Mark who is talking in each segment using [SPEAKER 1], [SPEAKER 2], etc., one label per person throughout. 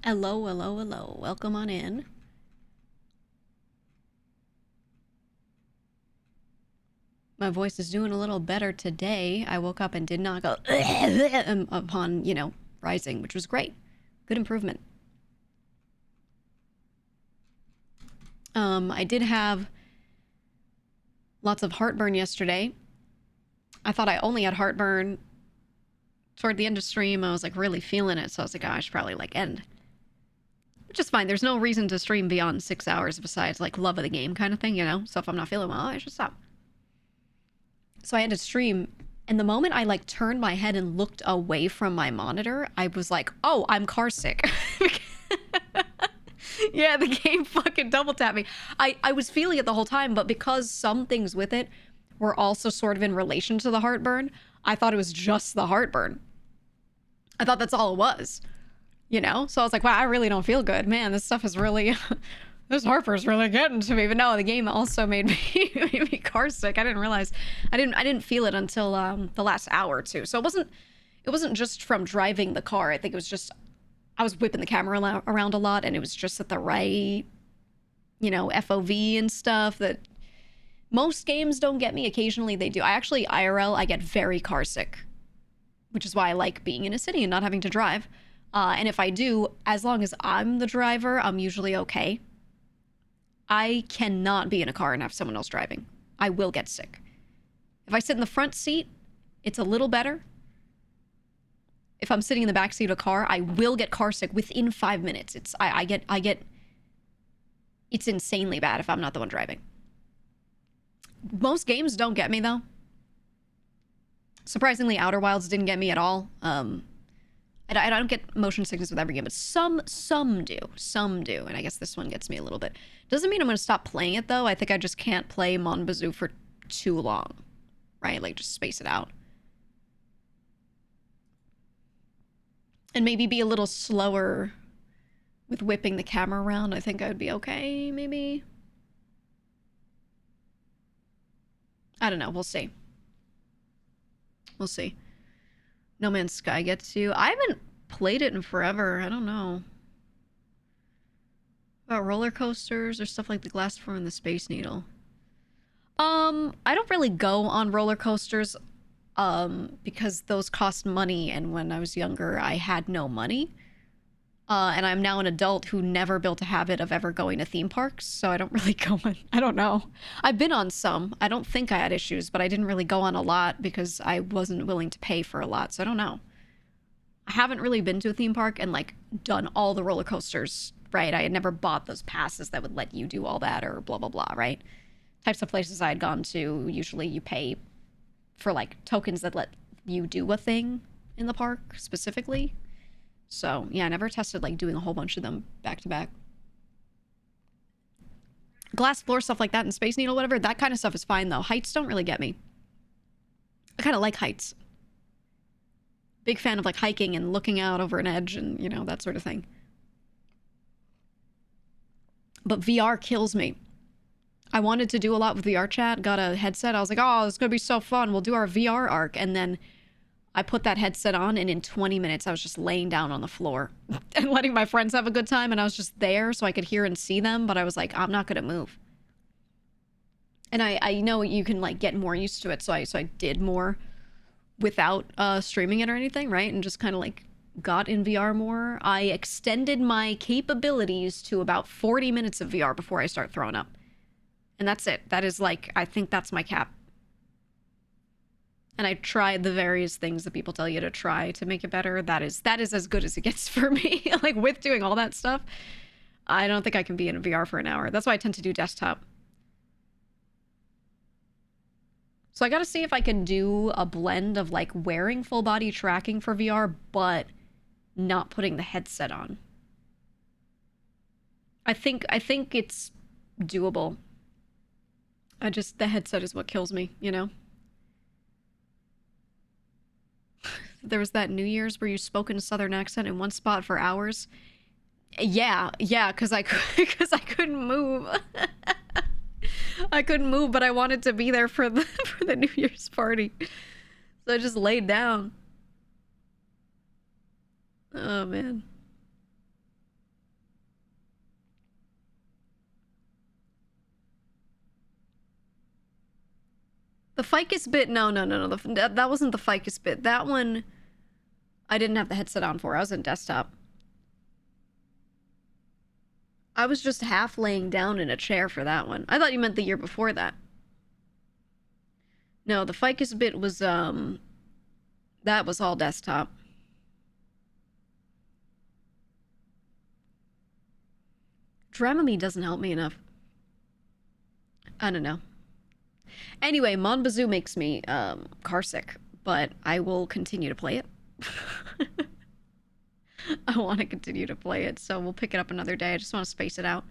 [SPEAKER 1] Hello, hello, hello. Welcome on in. My voice is doing a little better today. I woke up and did not go upon, rising, which was great. Good improvement. I did have lots of heartburn yesterday. I thought I only had heartburn toward the end of stream. I was like really feeling it, so I was like, oh, I should probably end. Which is fine. There's no reason to stream beyond 6 hours besides like love of the game kind of thing, So if I'm not feeling well, I should stop. So I had to stream, and the moment I turned my head and looked away from my monitor, I was like, oh, I'm car sick. Yeah, the game fucking double tapped me. I was feeling it the whole time, but because some things with it were also sort of in relation to the heartburn, I thought it was just the heartburn. I thought that's all it was, So I was like, wow, I really don't feel good. Man, this stuff is really... this heartburn's really getting to me. But no, the game also made me car sick. I didn't realize. I didn't feel it until the last hour or two. So it wasn't just from driving the car. I think it was just I was whipping the camera around a lot, and it was just at the right, FOV and stuff that most games don't get me. Occasionally they do. I actually, IRL, I get very car sick, which is why I like being in a city and not having to drive. And if I do, as long as I'm the driver, I'm usually okay. I cannot be in a car and have someone else driving. I will get sick. If I sit in the front seat, it's a little better. If I'm sitting in the back seat of a car, I will get car sick within 5 minutes. I get it's insanely bad if I'm not the one driving. Most games don't get me though. Surprisingly, Outer Wilds didn't get me at all. I don't get motion sickness with every game, but some do. Some do, and I guess this one gets me a little bit. Doesn't mean I'm going to stop playing it, though. I think I just can't play Mon Bazou for too long, right? Just space it out. And maybe be a little slower with whipping the camera around. I think I would be okay, maybe. I don't know. We'll see. We'll see. No Man's Sky gets you. I haven't played it in forever. I don't know. About roller coasters or stuff like the Glass Form and the Space Needle. I don't really go on roller coasters because those cost money, and when I was younger, I had no money. And I'm now an adult who never built a habit of ever going to theme parks, so I don't really go on. I don't know. I've been on some. I don't think I had issues, but I didn't really go on a lot because I wasn't willing to pay for a lot, so I don't know. I haven't really been to a theme park and done all the roller coasters, right? I had never bought those passes that would let you do all that or blah, blah, blah, right? Types of places I had gone to, usually you pay for tokens that let you do a thing in the park specifically. So, yeah, I never tested, doing a whole bunch of them back to back. Glass floor, stuff like that, and Space Needle, whatever, that kind of stuff is fine, though. Heights don't really get me. I kind of like heights. Big fan of, hiking and looking out over an edge and, that sort of thing. But VR kills me. I wanted to do a lot with VR chat, got a headset. I was like, oh, it's going to be so fun. We'll do our VR arc. And then I put that headset on, and in 20 minutes, I was just laying down on the floor and letting my friends have a good time. And I was just there so I could hear and see them. But I was like, I'm not going to move. And I know you can, get more used to it. So I did more without streaming it or anything, right? And just kind of, got in VR more. I extended my capabilities to about 40 minutes of VR before I start throwing up. And that's it. That is, I think that's my cap. And I tried the various things that people tell you to try to make it better. That is as good as it gets for me. With doing all that stuff, I don't think I can be in VR for an hour. That's why I tend to do desktop. So I gotta see if I can do a blend of wearing full body tracking for VR, but not putting the headset on. I think it's doable. The headset is what kills me, There was that New Year's where you spoke in a Southern accent in one spot for hours. Yeah, because I couldn't move. I couldn't move, but I wanted to be there for the New Year's party. So I just laid down. Oh, man. The ficus bit, no. That wasn't the ficus bit. That one, I didn't have the headset on for. I was in desktop. I was just half laying down in a chair for that one. I thought you meant the year before that. No, the ficus bit was, that was all desktop. Dramamine doesn't help me enough. I don't know. Anyway, Mon Bazoo makes me car sick, but I will continue to play it. I want to continue to play it, so we'll pick it up another day. I just want to space it out.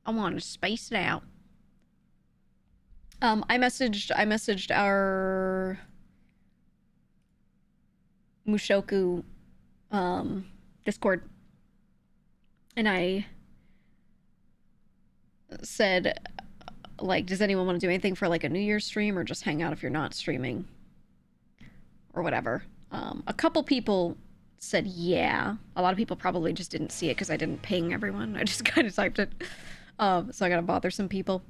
[SPEAKER 1] I want to space it out. I messaged our Mushoku Discord, and I said, like, does anyone want to do anything for like a New Year's stream, or just hang out if you're not streaming or whatever? A couple people said yeah. A lot of people probably just didn't see it because I didn't ping everyone. I just kind of typed it. So I gotta bother some people.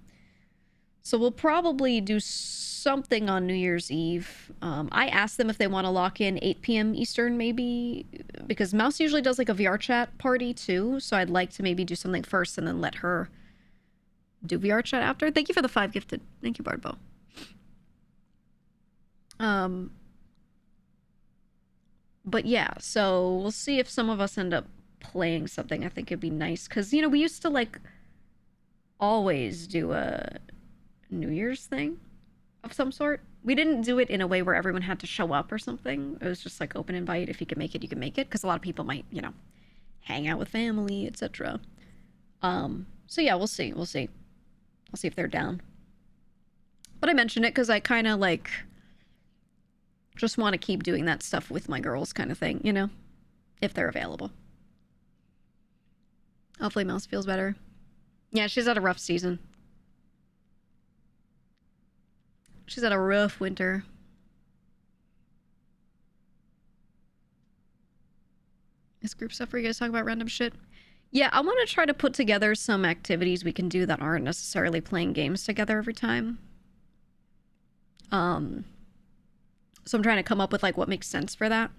[SPEAKER 1] So we'll probably do something on New Year's Eve. I asked them if they want to lock in 8 p.m. Eastern, maybe, because Mouse usually does like a VR chat party too. So I'd like to maybe do something first and then let her do VR chat after. Thank you for the 5 gifted. Thank you, Bardbo. But yeah, so we'll see if some of us end up playing something. I think it'd be nice because, you know, we used to like always do a New Year's thing of some sort. We didn't do it in a way where everyone had to show up or something. It was just like open invite. If you can make it, you can make it, because a lot of people might, you know, hang out with family, etc. So yeah, we'll see. I'll see if they're down. But I mention it because I kind of like just want to keep doing that stuff with my girls kind of thing, you know, if they're available. Hopefully Mouse feels better. Yeah, she's had a rough season. She's had a rough winter. Is group stuff where you guys talk about random shit? Yeah, I want to try to put together some activities we can do that aren't necessarily playing games together every time. So I'm trying to come up with like what makes sense for that.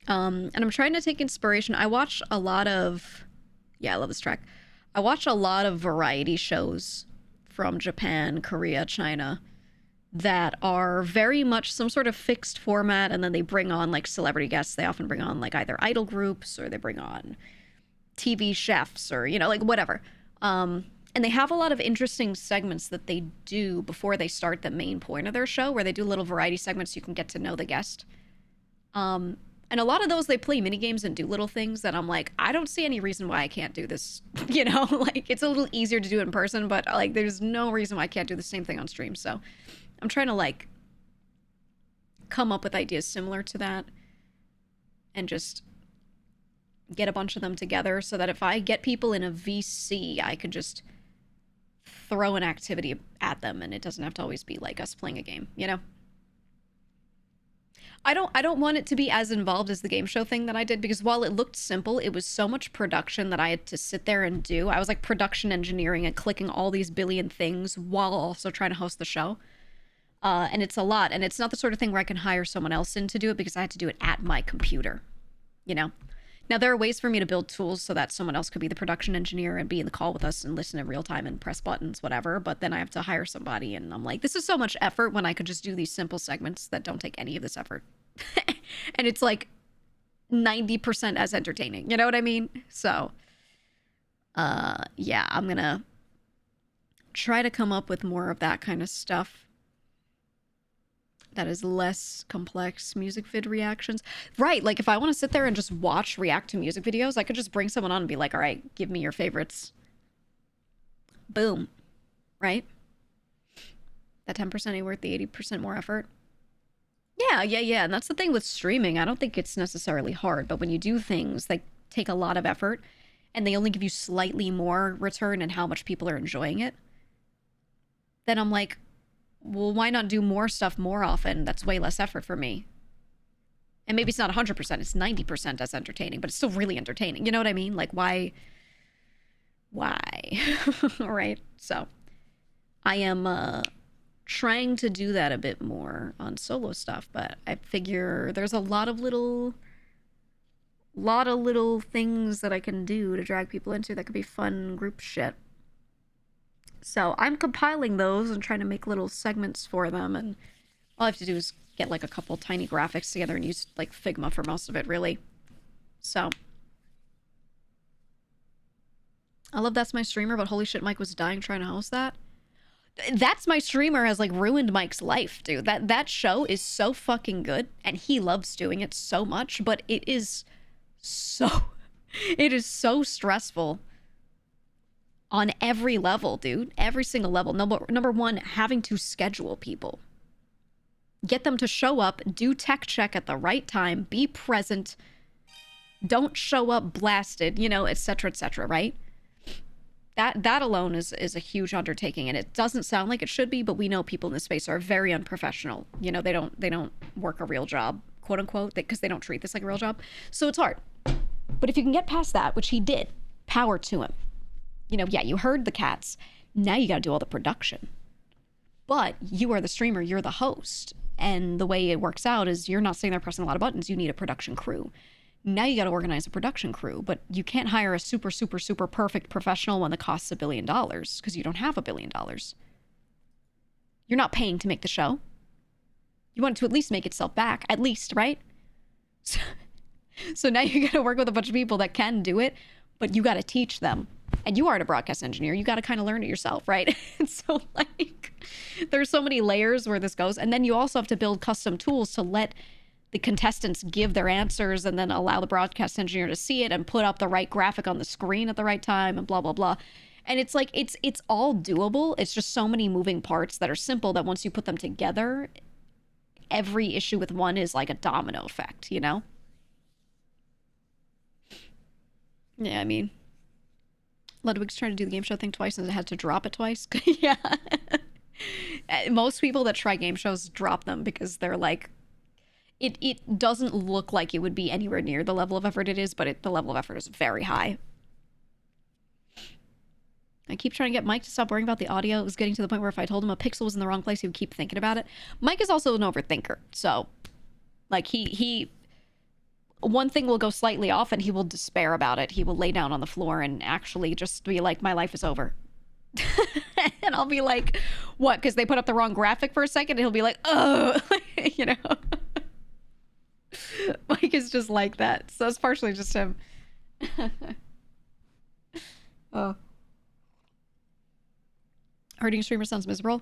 [SPEAKER 1] And I'm trying to take inspiration. I watch a lot of, yeah, I love this track. I watch a lot of variety shows from Japan, Korea, China that are very much some sort of fixed format, and then they bring on like celebrity guests. They often bring on like either idol groups, or they bring on TV chefs, or, you know, like whatever. And they have a lot of interesting segments that they do before they start the main point of their show, where they do little variety segments so you can get to know the guest. And a lot of those, they play mini games and do little things that I'm like, I don't see any reason why I can't do this. You know, like it's a little easier to do in person, but like there's no reason why I can't do the same thing on stream. So I'm trying to like come up with ideas similar to that and just get a bunch of them together so that if I get people in a VC, I could just throw an activity at them and it doesn't have to always be like us playing a game, you know? I don't want it to be as involved as the game show thing that I did, because while it looked simple, it was so much production that I had to sit there and do. I was like production engineering and clicking all these billion things while also trying to host the show. And it's a lot, and it's not the sort of thing where I can hire someone else in to do it, because I had to do it at my computer, you know? Now, there are ways for me to build tools so that someone else could be the production engineer and be in the call with us and listen in real time and press buttons, whatever. But then I have to hire somebody, and I'm like, this is so much effort when I could just do these simple segments that don't take any of this effort. And it's like 90% as entertaining. You know what I mean? So, yeah, I'm going to try to come up with more of that kind of stuff that is less complex. Music vid reactions, right? Like if I want to sit there and just watch react to music videos, I could just bring someone on and be like, all right, give me your favorites. Boom. Right? That 10% ain't worth the 80% more effort. Yeah. And that's the thing with streaming. I don't think it's necessarily hard, but when you do things that take a lot of effort and they only give you slightly more return and how much people are enjoying it, then I'm like, well, why not do more stuff more often? That's way less effort for me. And maybe it's not 100%, it's 90% as entertaining, but it's still really entertaining. You know what I mean? Like, why why? Right? So I am trying to do that a bit more on solo stuff, but I figure there's a lot of little things that I can do to drag people into that could be fun group shit. So I'm compiling those and trying to make little segments for them, and all I have to do is get like a couple tiny graphics together and use like Figma for most of it, really. So I love That's My Streamer, but holy shit, Mike was dying trying to host that. That's My Streamer has like ruined Mike's life, dude. That show is so fucking good, and he loves doing it so much, but it is so stressful on every level, dude. Every single level. Number one, having to schedule people. Get them to show up, do tech check at the right time, be present, don't show up blasted, you know, etc., right? That alone is a huge undertaking, and it doesn't sound like it should be, but we know people in this space are very unprofessional. You know, they don't work a real job, quote unquote, because they don't treat this like a real job. So it's hard. But if you can get past that, which he did, power to him. You know, yeah, you heard the cats. Now you got to do all the production. But you are the streamer, you're the host. And the way it works out is you're not sitting there pressing a lot of buttons. You need a production crew. Now you got to organize a production crew, but you can't hire a super perfect professional one that costs $1 billion because you don't have $1 billion. You're not paying to make the show. You want it to at least make itself back, at least, right? So now you got to work with a bunch of people that can do it, but you got to teach them. And you aren't a broadcast engineer. You got to kind of learn it yourself, right? And so like, there's so many layers where this goes. And then you also have to build custom tools to let the contestants give their answers and then allow the broadcast engineer to see it and put up the right graphic on the screen at the right time and blah, blah, blah. And it's like, it's all doable. It's just so many moving parts that are simple that once you put them together, every issue with one is like a domino effect, you know? Yeah, I mean, Ludwig's trying to do the game show thing twice and had to drop it twice. Yeah. Most people that try game shows drop them because they're like, it doesn't look like it would be anywhere near the level of effort it is, but the level of effort is very high. I keep trying to get Mike to stop worrying about the audio. It was getting to the point where if I told him a pixel was in the wrong place, he would keep thinking about it. Mike is also an overthinker. So, like, he one thing will go slightly off and he will despair about it. He will lay down on the floor and actually just be like, my life is over. And I'll be like, what? Because they put up the wrong graphic for a second. And he'll be like, oh, you know. Mike is just like that. So it's partially just him. Oh. Hurting streamer sounds miserable.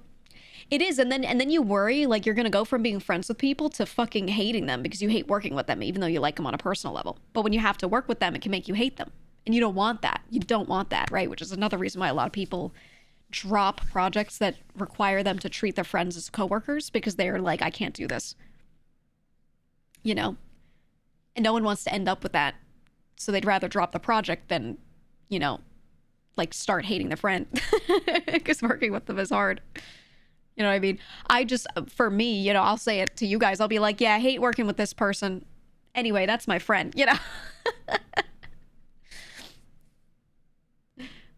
[SPEAKER 1] It is, and then you worry like you're gonna go from being friends with people to fucking hating them because you hate working with them, even though you like them on a personal level. But when you have to work with them, it can make you hate them. And you don't want that. You don't want that, right? Which is another reason why a lot of people drop projects that require them to treat their friends as coworkers, because they're like, I can't do this. You know? And no one wants to end up with that. So they'd rather drop the project than, you know, like start hating the friend. Because working with them is hard. You know what I mean? For me, you know, I'll say it to you guys. I'll be like, yeah, I hate working with this person. Anyway, that's my friend, you know?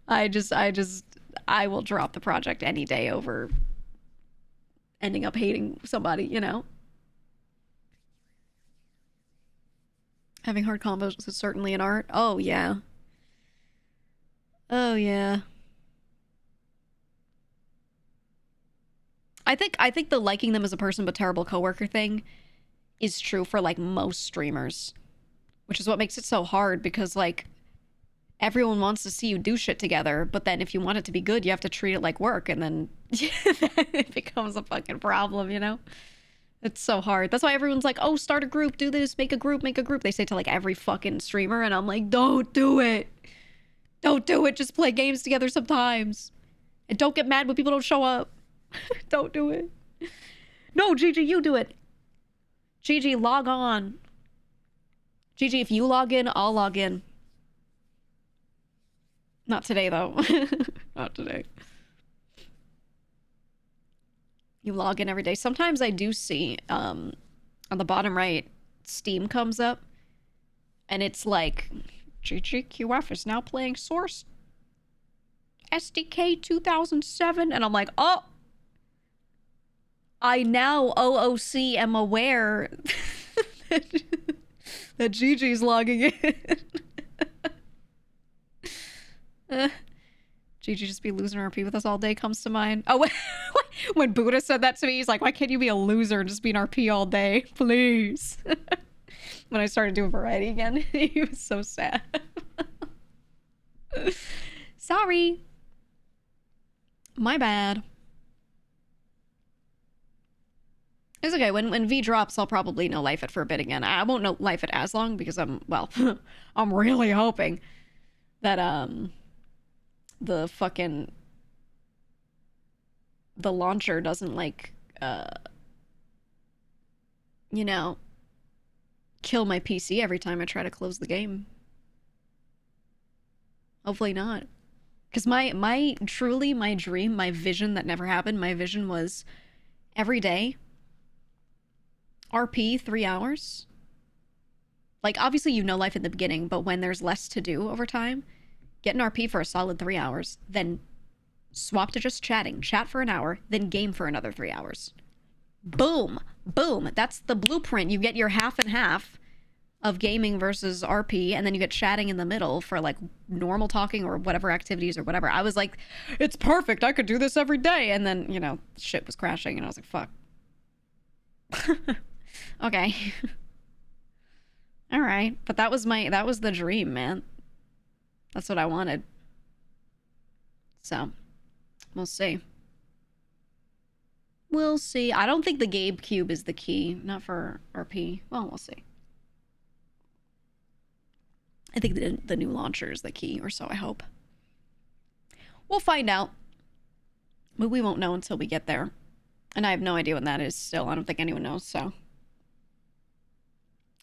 [SPEAKER 1] I will drop the project any day over ending up hating somebody, you know? Having hard combos is certainly an art. Oh, yeah. Oh, yeah. I think the liking them as a person but terrible coworker thing is true for like most streamers, which is what makes it so hard, because like everyone wants to see you do shit together, but then if you want it to be good, you have to treat it like work, and then it becomes a fucking problem, you know? It's so hard. That's why everyone's like, oh, start a group, do this, make a group. They say to like every fucking streamer, and I'm like, don't do it. Don't do it. Just play games together sometimes. And don't get mad when people don't show up. Don't do it. No, Gigi, you do it. Gigi, log on. Gigi, if you log in, I'll log in. Not today, though. Not today. You log in every day. Sometimes I do see, on the bottom right, Steam comes up. And it's like, GGQF is now playing Source SDK 2007. And I'm like, oh, I now OOC am aware that Gigi's logging in. Gigi just be losing RP with us all day comes to mind. Oh, when Buddha said that to me, he's like, why can't you be a loser and just be an RP all day? Please. When I started doing variety again, he was so sad. Sorry. My bad. It's okay. When V drops, I'll probably no life it for a bit again. I won't no life it as long because I'm really hoping that the launcher doesn't like you know, kill my PC every time I try to close the game. Hopefully not. Because my dream, my vision that never happened, my vision was every day RP 3 hours. Like, obviously you know life in the beginning, but when there's less to do over time, get an RP for a solid 3 hours, then swap to just chatting. Chat for an hour, then game for another 3 hours. Boom. Boom. That's the blueprint. You get your half and half of gaming versus RP, and then you get chatting in the middle for, like, normal talking or whatever activities or whatever. I was like, it's perfect. I could do this every day. And then, you know, shit was crashing, and I was like, fuck. Okay. All right. But that was the dream, man. That's what I wanted. So, we'll see. We'll see. I don't think the Gabe Cube is the key. Not for RP. Well, we'll see. I think the new launcher is the key, or so I hope. We'll find out. But we won't know until we get there. And I have no idea when that is still. I don't think anyone knows, so.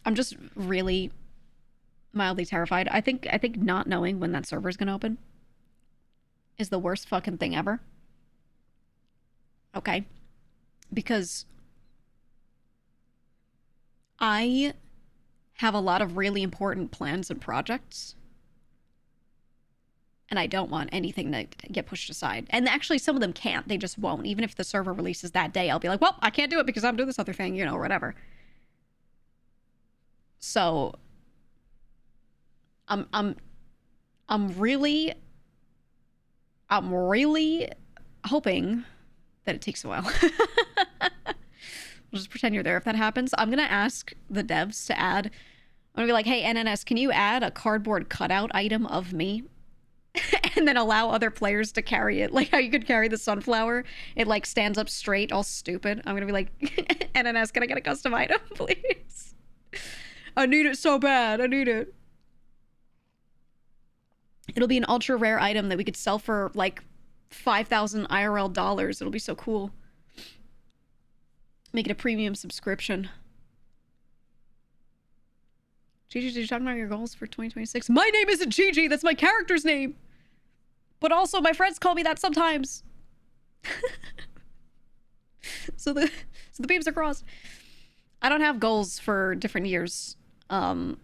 [SPEAKER 1] I'm just really mildly terrified. I think not knowing when that server is going to open is the worst fucking thing ever. Okay? Because I have a lot of really important plans and projects, and I don't want anything to get pushed aside. And actually, some of them can't. They just won't. Even if the server releases that day, I'll be like, well, I can't do it because I'm doing this other thing, you know, or whatever. So I'm really hoping that it takes a while. We'll just pretend you're there if that happens. I'm gonna ask the devs to add. I'm gonna be like, hey, NNS, can you add a cardboard cutout item of me? And then allow other players to carry it. Like how you could carry the sunflower. It like stands up straight, all stupid. I'm gonna be like, NNS, can I get a custom item, please? I need it so bad. I need it. It'll be an ultra rare item that we could sell for like 5,000 IRL dollars. It'll be so cool. Make it a premium subscription. Gigi, did you talk about your goals for 2026? My name isn't Gigi. That's my character's name. But also my friends call me that sometimes. So the beams are crossed. I don't have goals for different years. No.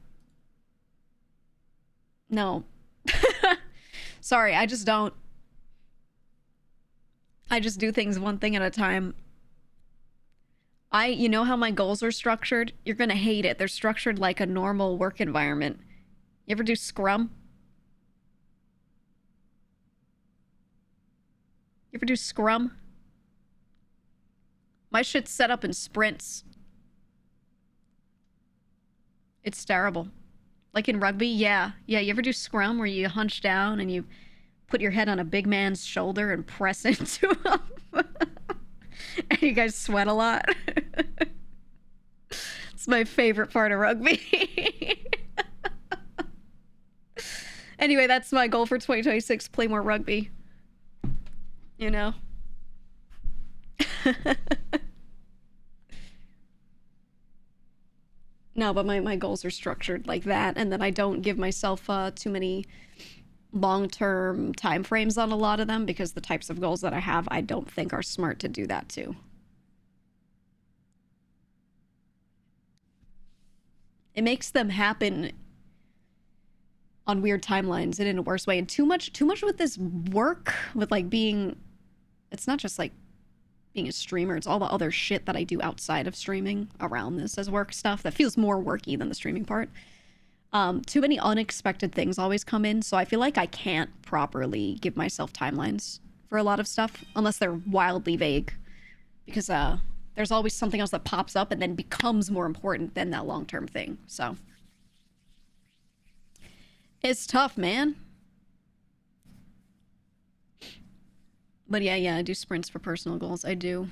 [SPEAKER 1] Sorry, I just don't. I just do things one thing at a time. You know how my goals are structured? You're gonna hate it. They're structured like a normal work environment. You ever do Scrum? You ever do Scrum? My shit's set up in sprints. It's terrible. Like in rugby, yeah. Yeah, you ever do Scrum where you hunch down and you put your head on a big man's shoulder and press into him? And you guys sweat a lot? It's my favorite part of rugby. Anyway, that's my goal for 2026. Play more rugby. You know? No, but my goals are structured like that, and then I don't give myself too many long-term time frames on a lot of them, because the types of goals that I have, I don't think are smart to do that too. It makes them happen on weird timelines and in a worse way. And too much with this work, with like being, it's not just like being a streamer, it's all the other shit that I do outside of streaming around this as work stuff that feels more worky than the streaming part. Too many unexpected things always come in, so I feel like I can't properly give myself timelines for a lot of stuff unless they're wildly vague, because there's always something else that pops up and then becomes more important than that long-term thing. So it's tough, man. But yeah, I do sprints for personal goals. I do.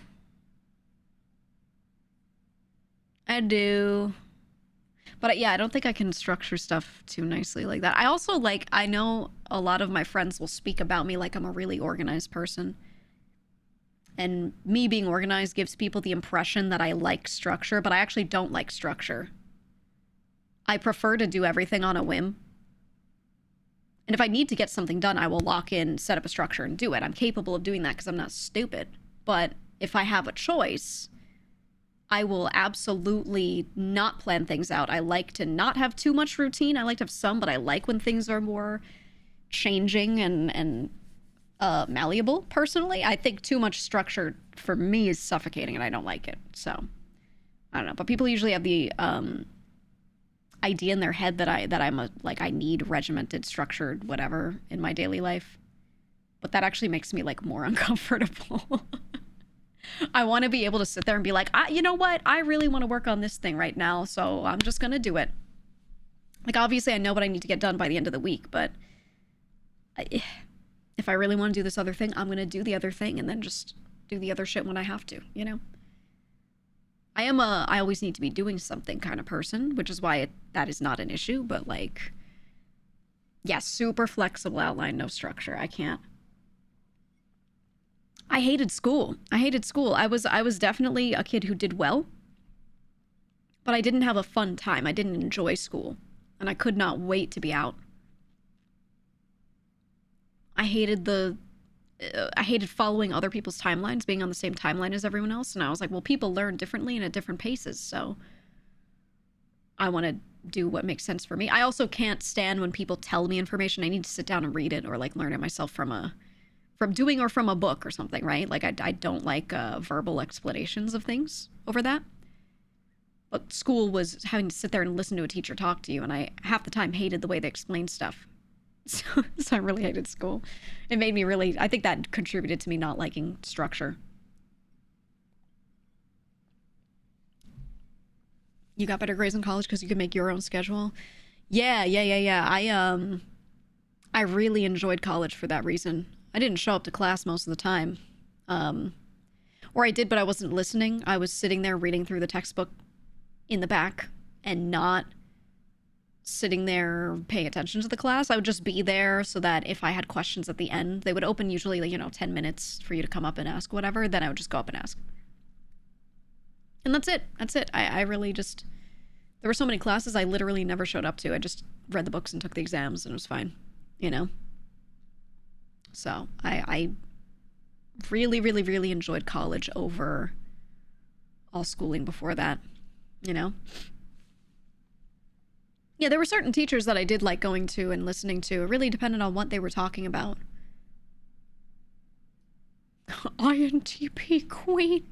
[SPEAKER 1] But yeah, I don't think I can structure stuff too nicely like that. I also, like, I know a lot of my friends will speak about me like I'm a really organized person. And me being organized gives people the impression that I like structure, but I actually don't like structure. I prefer to do everything on a whim. And if I need to get something done, I will lock in, set up a structure, and do it. I'm capable of doing that because I'm not stupid. But if I have a choice, I will absolutely not plan things out. I like to not have too much routine. I like to have some, but I like when things are more changing and malleable, personally. I think too much structure, for me, is suffocating, and I don't like it. So, I don't know. But people usually have the idea in their head that I'm I need regimented, structured, whatever in my daily life. But that actually makes me like more uncomfortable. I want to be able to sit there and be like, you know what? I really want to work on this thing right now, so I'm just going to do it. Like, obviously I know what I need to get done by the end of the week, but if I really want to do this other thing, I'm going to do the other thing and then just do the other shit when I have to, you know? I always need to be doing something kind of person, which is why that is not an issue, but like, yeah, super flexible outline, no structure. I can't. I hated school. I was definitely a kid who did well, but I didn't have a fun time. I didn't enjoy school, and I could not wait to be out. I hated following other people's timelines, being on the same timeline as everyone else. And I was like, well, people learn differently and at different paces. So I want to do what makes sense for me. I also can't stand when people tell me information. I need to sit down and read it or like learn it myself from a book or something, right? Like I don't like verbal explanations of things over that. But school was having to sit there and listen to a teacher talk to you. And I half the time hated the way they explained stuff. So I really hated school. It made me I think that contributed to me not liking structure. You got better grades in college because you could make your own schedule? Yeah. I really enjoyed college for that reason. I didn't show up to class most of the time. Or I did, but I wasn't listening. I was sitting there reading through the textbook in the back and not sitting there paying attention to the class. I would just be there so that if I had questions at the end, they would open usually, 10 minutes for you to come up and ask whatever. Then I would just go up and ask. And that's it. I really just, there were so many classes I literally never showed up to. I just read the books and took the exams and it was fine, So I really, really, really enjoyed college over all schooling before that, Yeah, there were certain teachers that I did like going to and listening to. It really depended on what they were talking about. INTP queen.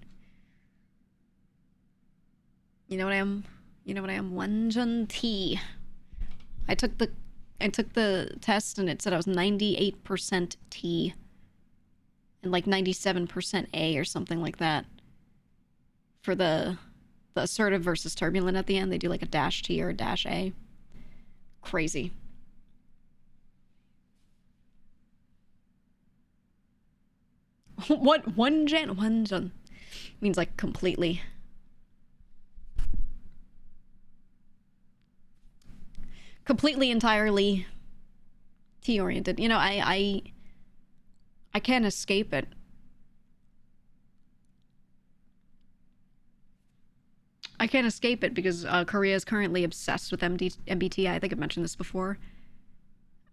[SPEAKER 1] You know what I am? Wanjun T. I took the test and it said I was 98% T and like 97% A or something like that. For the assertive versus turbulent at the end, they do like a dash T or a dash A. Crazy. What Wanjun means like completely. Completely, entirely T-oriented. I can't escape it. I can't escape it because Korea is currently obsessed with MBTI. I think I've mentioned this before.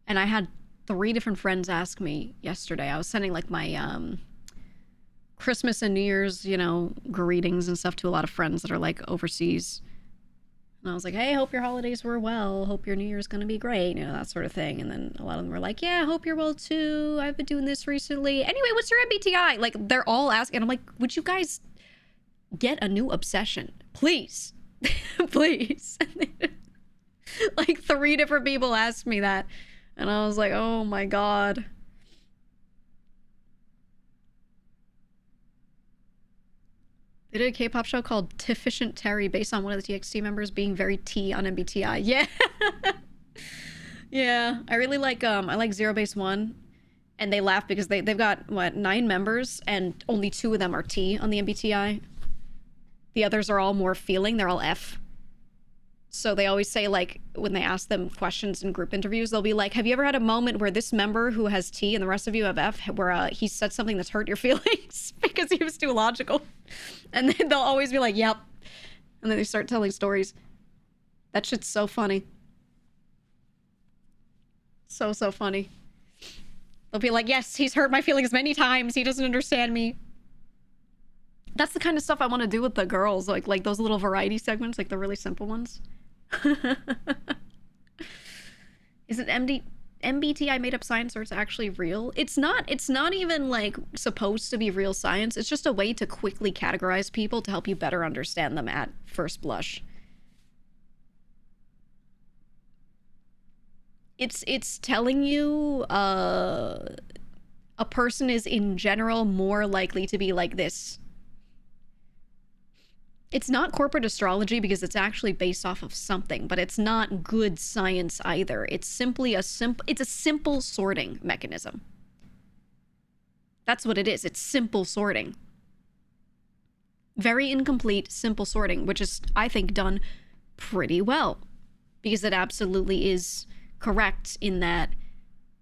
[SPEAKER 1] And I had 3 different friends ask me yesterday. I was sending like my Christmas and New Year's, greetings and stuff to a lot of friends that are like overseas. And I was like, hey, hope your holidays were well. Hope your New Year's gonna be great. You know, that sort of thing. And then a lot of them were like, yeah, hope you're well too. I've been doing this recently. Anyway, what's your MBTI? Like, they're all asking. And I'm like, would you guys get a new obsession? Please. Please. Like 3 different people asked me that. And I was like, oh my God. They did a K-pop show called Tifficient Terry based on one of the TXT members being very T on MBTI. Yeah. Yeah. I really like, I like Zero Base One. And they laugh because they've got, what, 9 members, and only 2 of them are T on the MBTI. The others are all more feeling. They're all F. So they always say, like, when they ask them questions in group interviews, they'll be like, have you ever had a moment where this member who has T and the rest of you have F, where he said something that's hurt your feelings because he was too logical? And then they'll always be like, yep. And then they start telling stories. That shit's so funny. So funny. They'll be like, yes, he's hurt my feelings many times. He doesn't understand me. That's the kind of stuff I want to do with the girls. Like those little variety segments, like the really simple ones. Is it MBTI made up science, or it's actually real? It's not even like supposed to be real science. It's just a way to quickly categorize people to help you better understand them at first blush. It's telling you a person is in general more likely to be like this. It's not corporate astrology because it's actually based off of something, but it's not good science either. It's simply it's a simple sorting mechanism. That's what it is. It's simple sorting. Very incomplete, simple sorting, which is, I think, done pretty well, because it absolutely is correct in that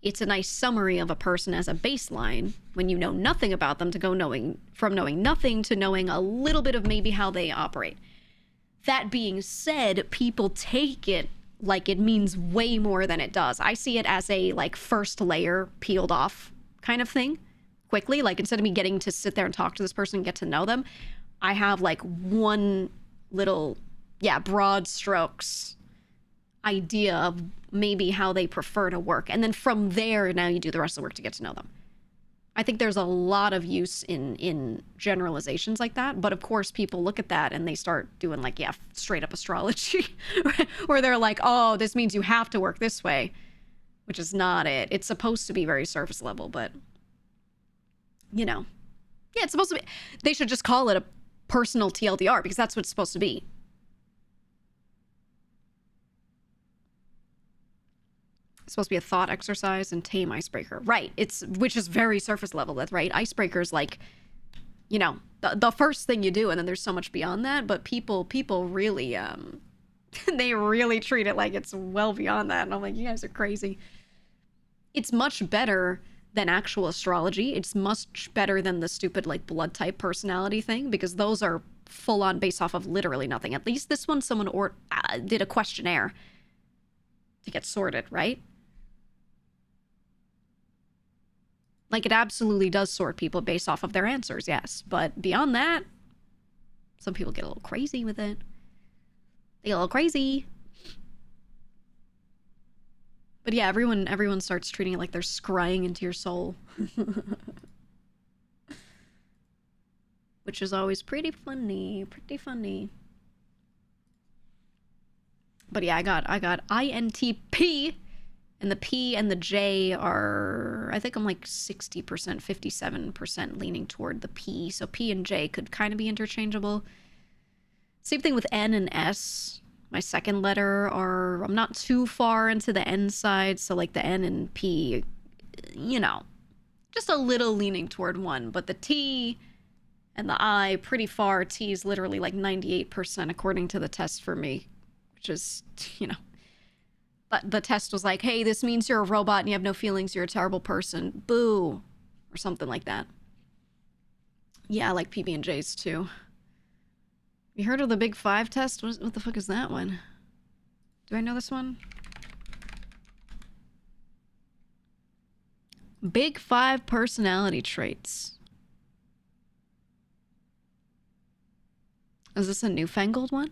[SPEAKER 1] it's a nice summary of a person as a baseline when you know nothing about them, to go from knowing nothing to knowing a little bit of maybe how they operate. That being said, people take it like it means way more than it does. I see it as a like first layer peeled off kind of thing quickly. Like, instead of me getting to sit there and talk to this person and get to know them, I have like one little, broad strokes idea of maybe how they prefer to work. And then from there, now you do the rest of the work to get to know them. I think there's a lot of use in generalizations like that. But of course, people look at that and they start doing like, straight up astrology, where they're like, oh, this means you have to work this way, which is not it. It's supposed to be very surface level, but you know, it's supposed to be. They should just call it a personal TLDR, because that's what it's supposed to be. Supposed to be a thought exercise and tame icebreaker, right? Which is very surface level. That's right. Icebreakers, like, you know, the first thing you do, and then there's so much beyond that. But people really they really treat it like it's well beyond that, and I'm like, you guys are crazy. It's much better than actual astrology. It's much better than the stupid like blood type personality thing, because those are full on based off of literally nothing. At least this one, someone did a questionnaire to get sorted, right? Like, it absolutely does sort people based off of their answers, yes. But beyond that, some people get a little crazy with it. They get a little crazy. But yeah, everyone starts treating it like they're scrying into your soul. Which is always pretty funny. But yeah, I got INTP. And the P and the J are, I think I'm like 60%, 57% leaning toward the P. So P and J could kind of be interchangeable. Same thing with N and S. My second letter I'm not too far into the N side. So like the N and P, you know, just a little leaning toward one. But the T and the I, pretty far. T is literally like 98% according to the test for me, which is, you know. But the test was like, hey, this means you're a robot and you have no feelings, you're a terrible person. Boo. Or something like that. Yeah, I like PB and J's too. You heard of the Big Five test? What the fuck is that one? Do I know this one? Big Five personality traits. Is this a newfangled one?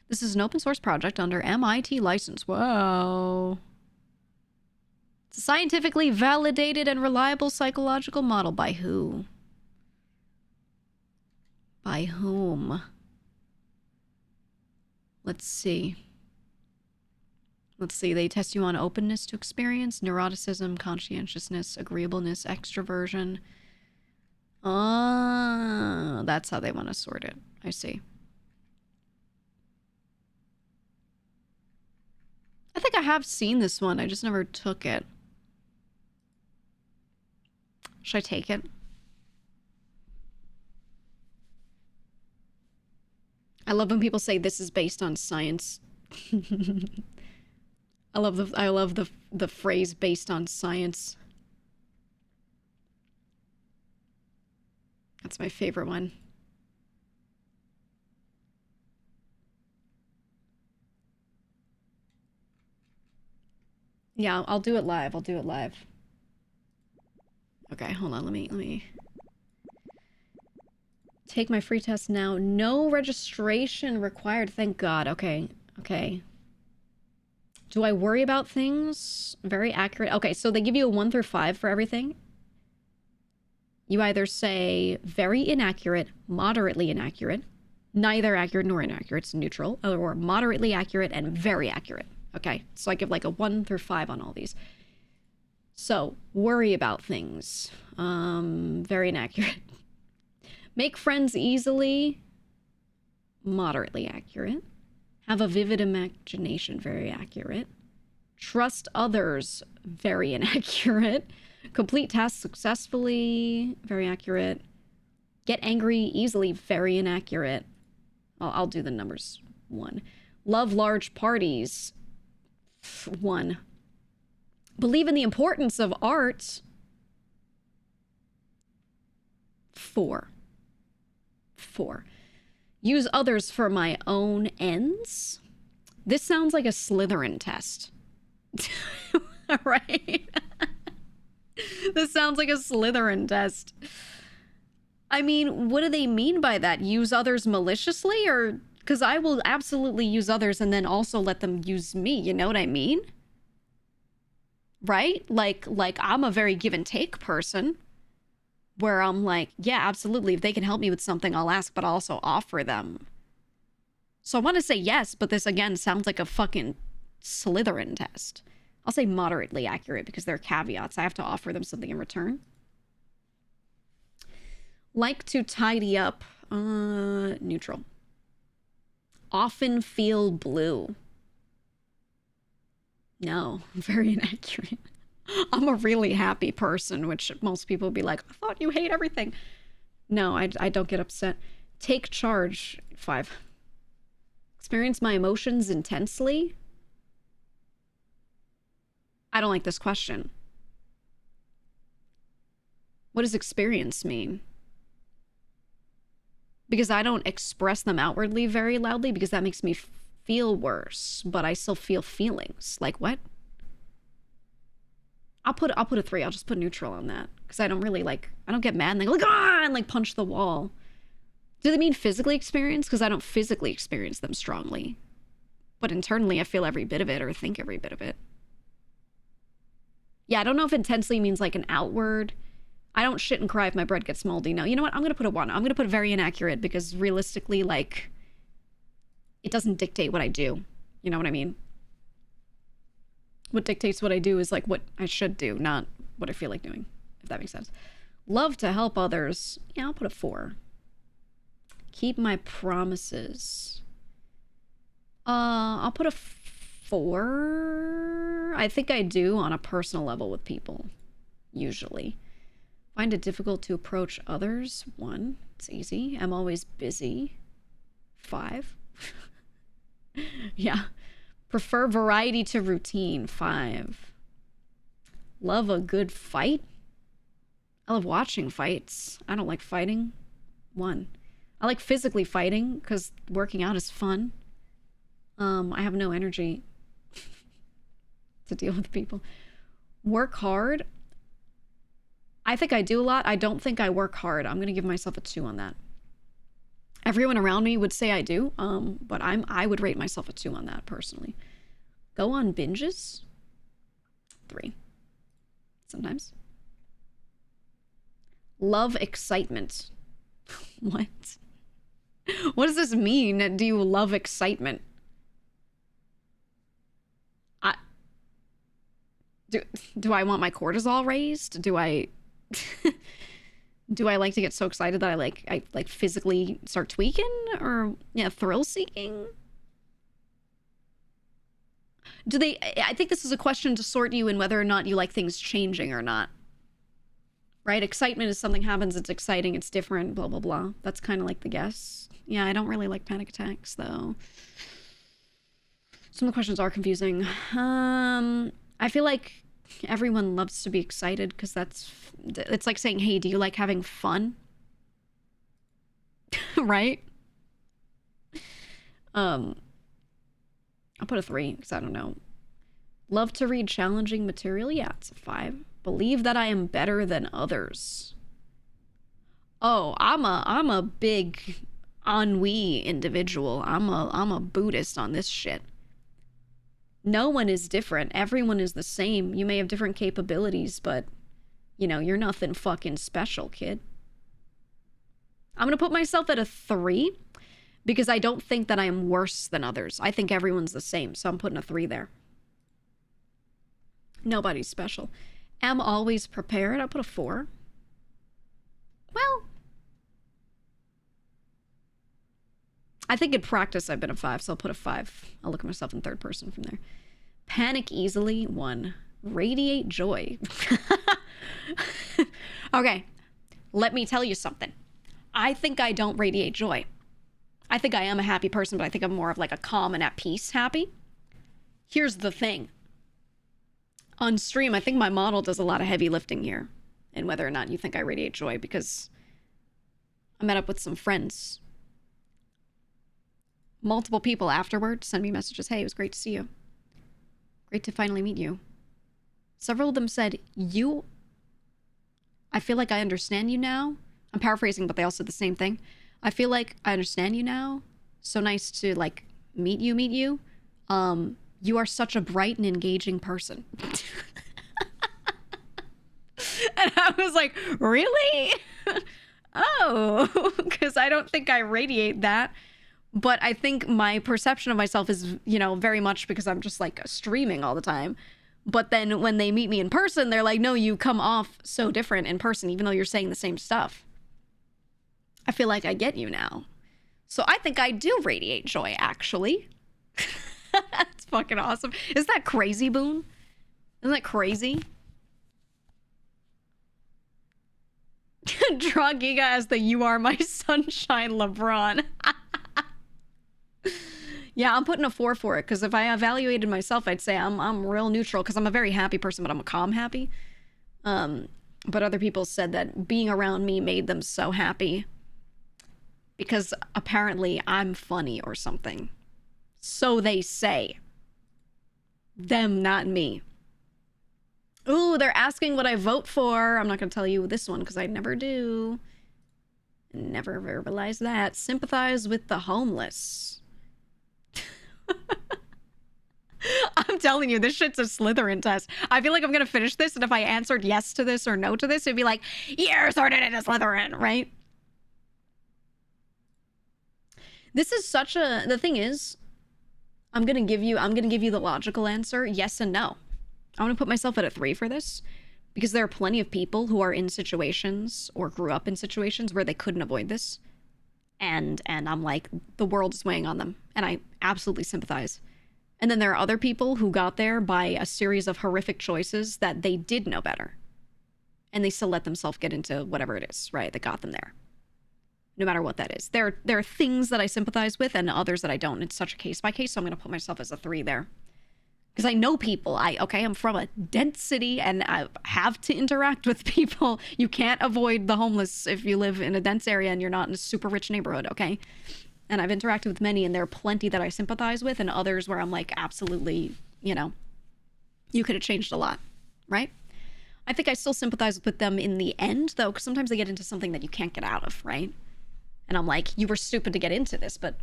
[SPEAKER 1] This is an open source project under MIT license. Whoa. It's a scientifically validated and reliable psychological model. By who? By whom? Let's see. Let's see. They test you on openness to experience, neuroticism, conscientiousness, agreeableness, extroversion. Ah, that's how they want to sort it. I see. I think I have seen this one. I just never took it. Should I take it? I love when people say this is based on science. I love the phrase based on science. That's my favorite one. Yeah, I'll do it live. I'll do it live. Okay, hold on. Let me take my free test now. No registration required. Thank God. Okay. Okay. Do I worry about things? Very accurate. Okay, so they give you a 1 through 5 for everything. You either say very inaccurate, moderately inaccurate, neither accurate nor inaccurate, it's neutral, or moderately accurate and very accurate. Okay, so I give like a 1 through 5 on all these. So, worry about things. Very inaccurate. Make friends easily. Moderately accurate. Have a vivid imagination. Very accurate. Trust others. Very inaccurate. Complete tasks successfully. Very accurate. Get angry easily. Very inaccurate. I'll do the numbers. 1. Love large parties. 1. Believe in the importance of art. 4. 4. Use others for my own ends. This sounds like a Slytherin test. Right? This sounds like a Slytherin test. I mean, what do they mean by that? Use others maliciously? Or... because I will absolutely use others and then also let them use me. You know what I mean? Right? Like I'm a very give and take person. Where I'm like, yeah, absolutely. If they can help me with something, I'll ask, but I'll also offer them. So I want to say yes, but this, again, sounds like a fucking Slytherin test. I'll say moderately accurate because there are caveats. I have to offer them something in return. Like to tidy up. Neutral. Often feel blue. No, very inaccurate. I'm a really happy person, which most people would be like, I thought you hate everything. No, I don't get upset. Take charge. 5. Experience my emotions intensely. I don't like this question. What does experience mean? Because I don't express them outwardly very loudly because that makes me feel worse, but I still feel feelings. Like what? I'll put a 3. I'll just put neutral on that because I don't really like. I don't get mad and like ah and like punch the wall. Do they mean physically experience? Because I don't physically experience them strongly, but internally I feel every bit of it or think every bit of it. Yeah, I don't know if intensely means like an outward. I don't shit and cry if my bread gets moldy. No, you know what? I'm gonna put a 1. I'm gonna put very inaccurate because realistically, like, it doesn't dictate what I do. You know what I mean? What dictates what I do is like what I should do, not what I feel like doing, if that makes sense. Love to help others. Yeah, I'll put a 4. Keep my promises. I'll put a 4. I think I do on a personal level with people, usually. Find it difficult to approach others. 1. It's easy. I'm always busy. 5. Yeah. Prefer variety to routine. 5. Love a good fight. I love watching fights. I don't like fighting. 1. I like physically fighting because working out is fun. I have no energy to deal with people. Work hard. I think I do a lot. I don't think I work hard. I'm going to give myself a 2 on that. Everyone around me would say I do, but I would rate myself a 2 on that personally. Go on binges? 3. Sometimes. Love excitement. What? What does this mean? Do you love excitement? Do I want my cortisol raised? Do I do I like to get so excited that I like physically start tweaking, or yeah, thrill seeking? I think this is a question to sort you in whether or not you like things changing or not. Right? Excitement is something happens, it's exciting, it's different, blah, blah, blah. That's kind of like the guess. Yeah, I don't really like panic attacks, though. Some of the questions are confusing. I feel like everyone loves to be excited because it's like saying, hey, do you like having fun? Right? I'll put a 3 because I don't know. Love to read challenging material? Yeah, it's a 5. Believe that I am better than others. Oh, I'm a big ennui individual. I'm a Buddhist on this shit. No one is different. Everyone is the same. You may have different capabilities, but you know, you're nothing fucking special, kid. I'm gonna put myself at a 3 because I don't think that I am worse than others. I think everyone's the same, so I'm putting a 3 there. Nobody's special. Am always prepared. I'll put a 4. Well, I think in practice I've been a 5, so I'll put a 5. I'll look at myself in third person from there. Panic easily. 1. Radiate joy. Okay, let me tell you something. I think I don't radiate joy. I think I am a happy person, but I think I'm more of like a calm and at peace happy. Here's the thing. On stream, I think my model does a lot of heavy lifting here, and whether or not you think I radiate joy, because I met up with some friends. Multiple people afterwards send me messages. Hey, it was great to see you. Great to finally meet you. Several of them said, I feel like I understand you now. I'm paraphrasing, but they all said the same thing. I feel like I understand you now. So nice to like meet you. You are such a bright and engaging person. And I was like, really? Oh, because I don't think I radiate that. But I think my perception of myself is, you know, very much because I'm just like streaming all the time. But then when they meet me in person, they're like, no, you come off so different in person, even though you're saying the same stuff. I feel like I get you now. So I think I do radiate joy, actually. That's fucking awesome. Isn't that crazy, Boone? Isn't that crazy? Draw GEEGA as the "You Are My Sunshine" LeBron. Yeah, I'm putting a 4 for it, because if I evaluated myself, I'd say I'm real neutral, because I'm a very happy person, but I'm a calm happy. But other people said that being around me made them so happy because apparently I'm funny or something. So they say. Them, not me. Ooh, they're asking what I vote for. I'm not going to tell you this one because I never do. Never verbalize that. Sympathize with the homeless. I'm telling you, this shit's a Slytherin test. I feel like I'm gonna finish this, and if I answered yes to this or no to this, it'd be like, you're sorted into Slytherin, right? This is such a... The thing is, I'm gonna give you the logical answer, yes and no. I'm gonna put myself at a 3 for this, because there are plenty of people who are in situations or grew up in situations where they couldn't avoid this. And I'm like, the world is weighing on them, and I absolutely sympathize. And then there are other people who got there by a series of horrific choices that they did know better. And they still let themselves get into whatever it is, right, that got them there. No matter what that is. There are things that I sympathize with and others that I don't. It's such a case by case, so I'm going to put myself as a 3 there. Because I know people. I'm from a dense city and I have to interact with people. You can't avoid the homeless if you live in a dense area and you're not in a super rich neighborhood, okay? And I've interacted with many, and there are plenty that I sympathize with, and others where I'm like, absolutely, you know, you could have changed a lot, right? I think I still sympathize with them in the end, though, because sometimes they get into something that you can't get out of, right? And I'm like, you were stupid to get into this, but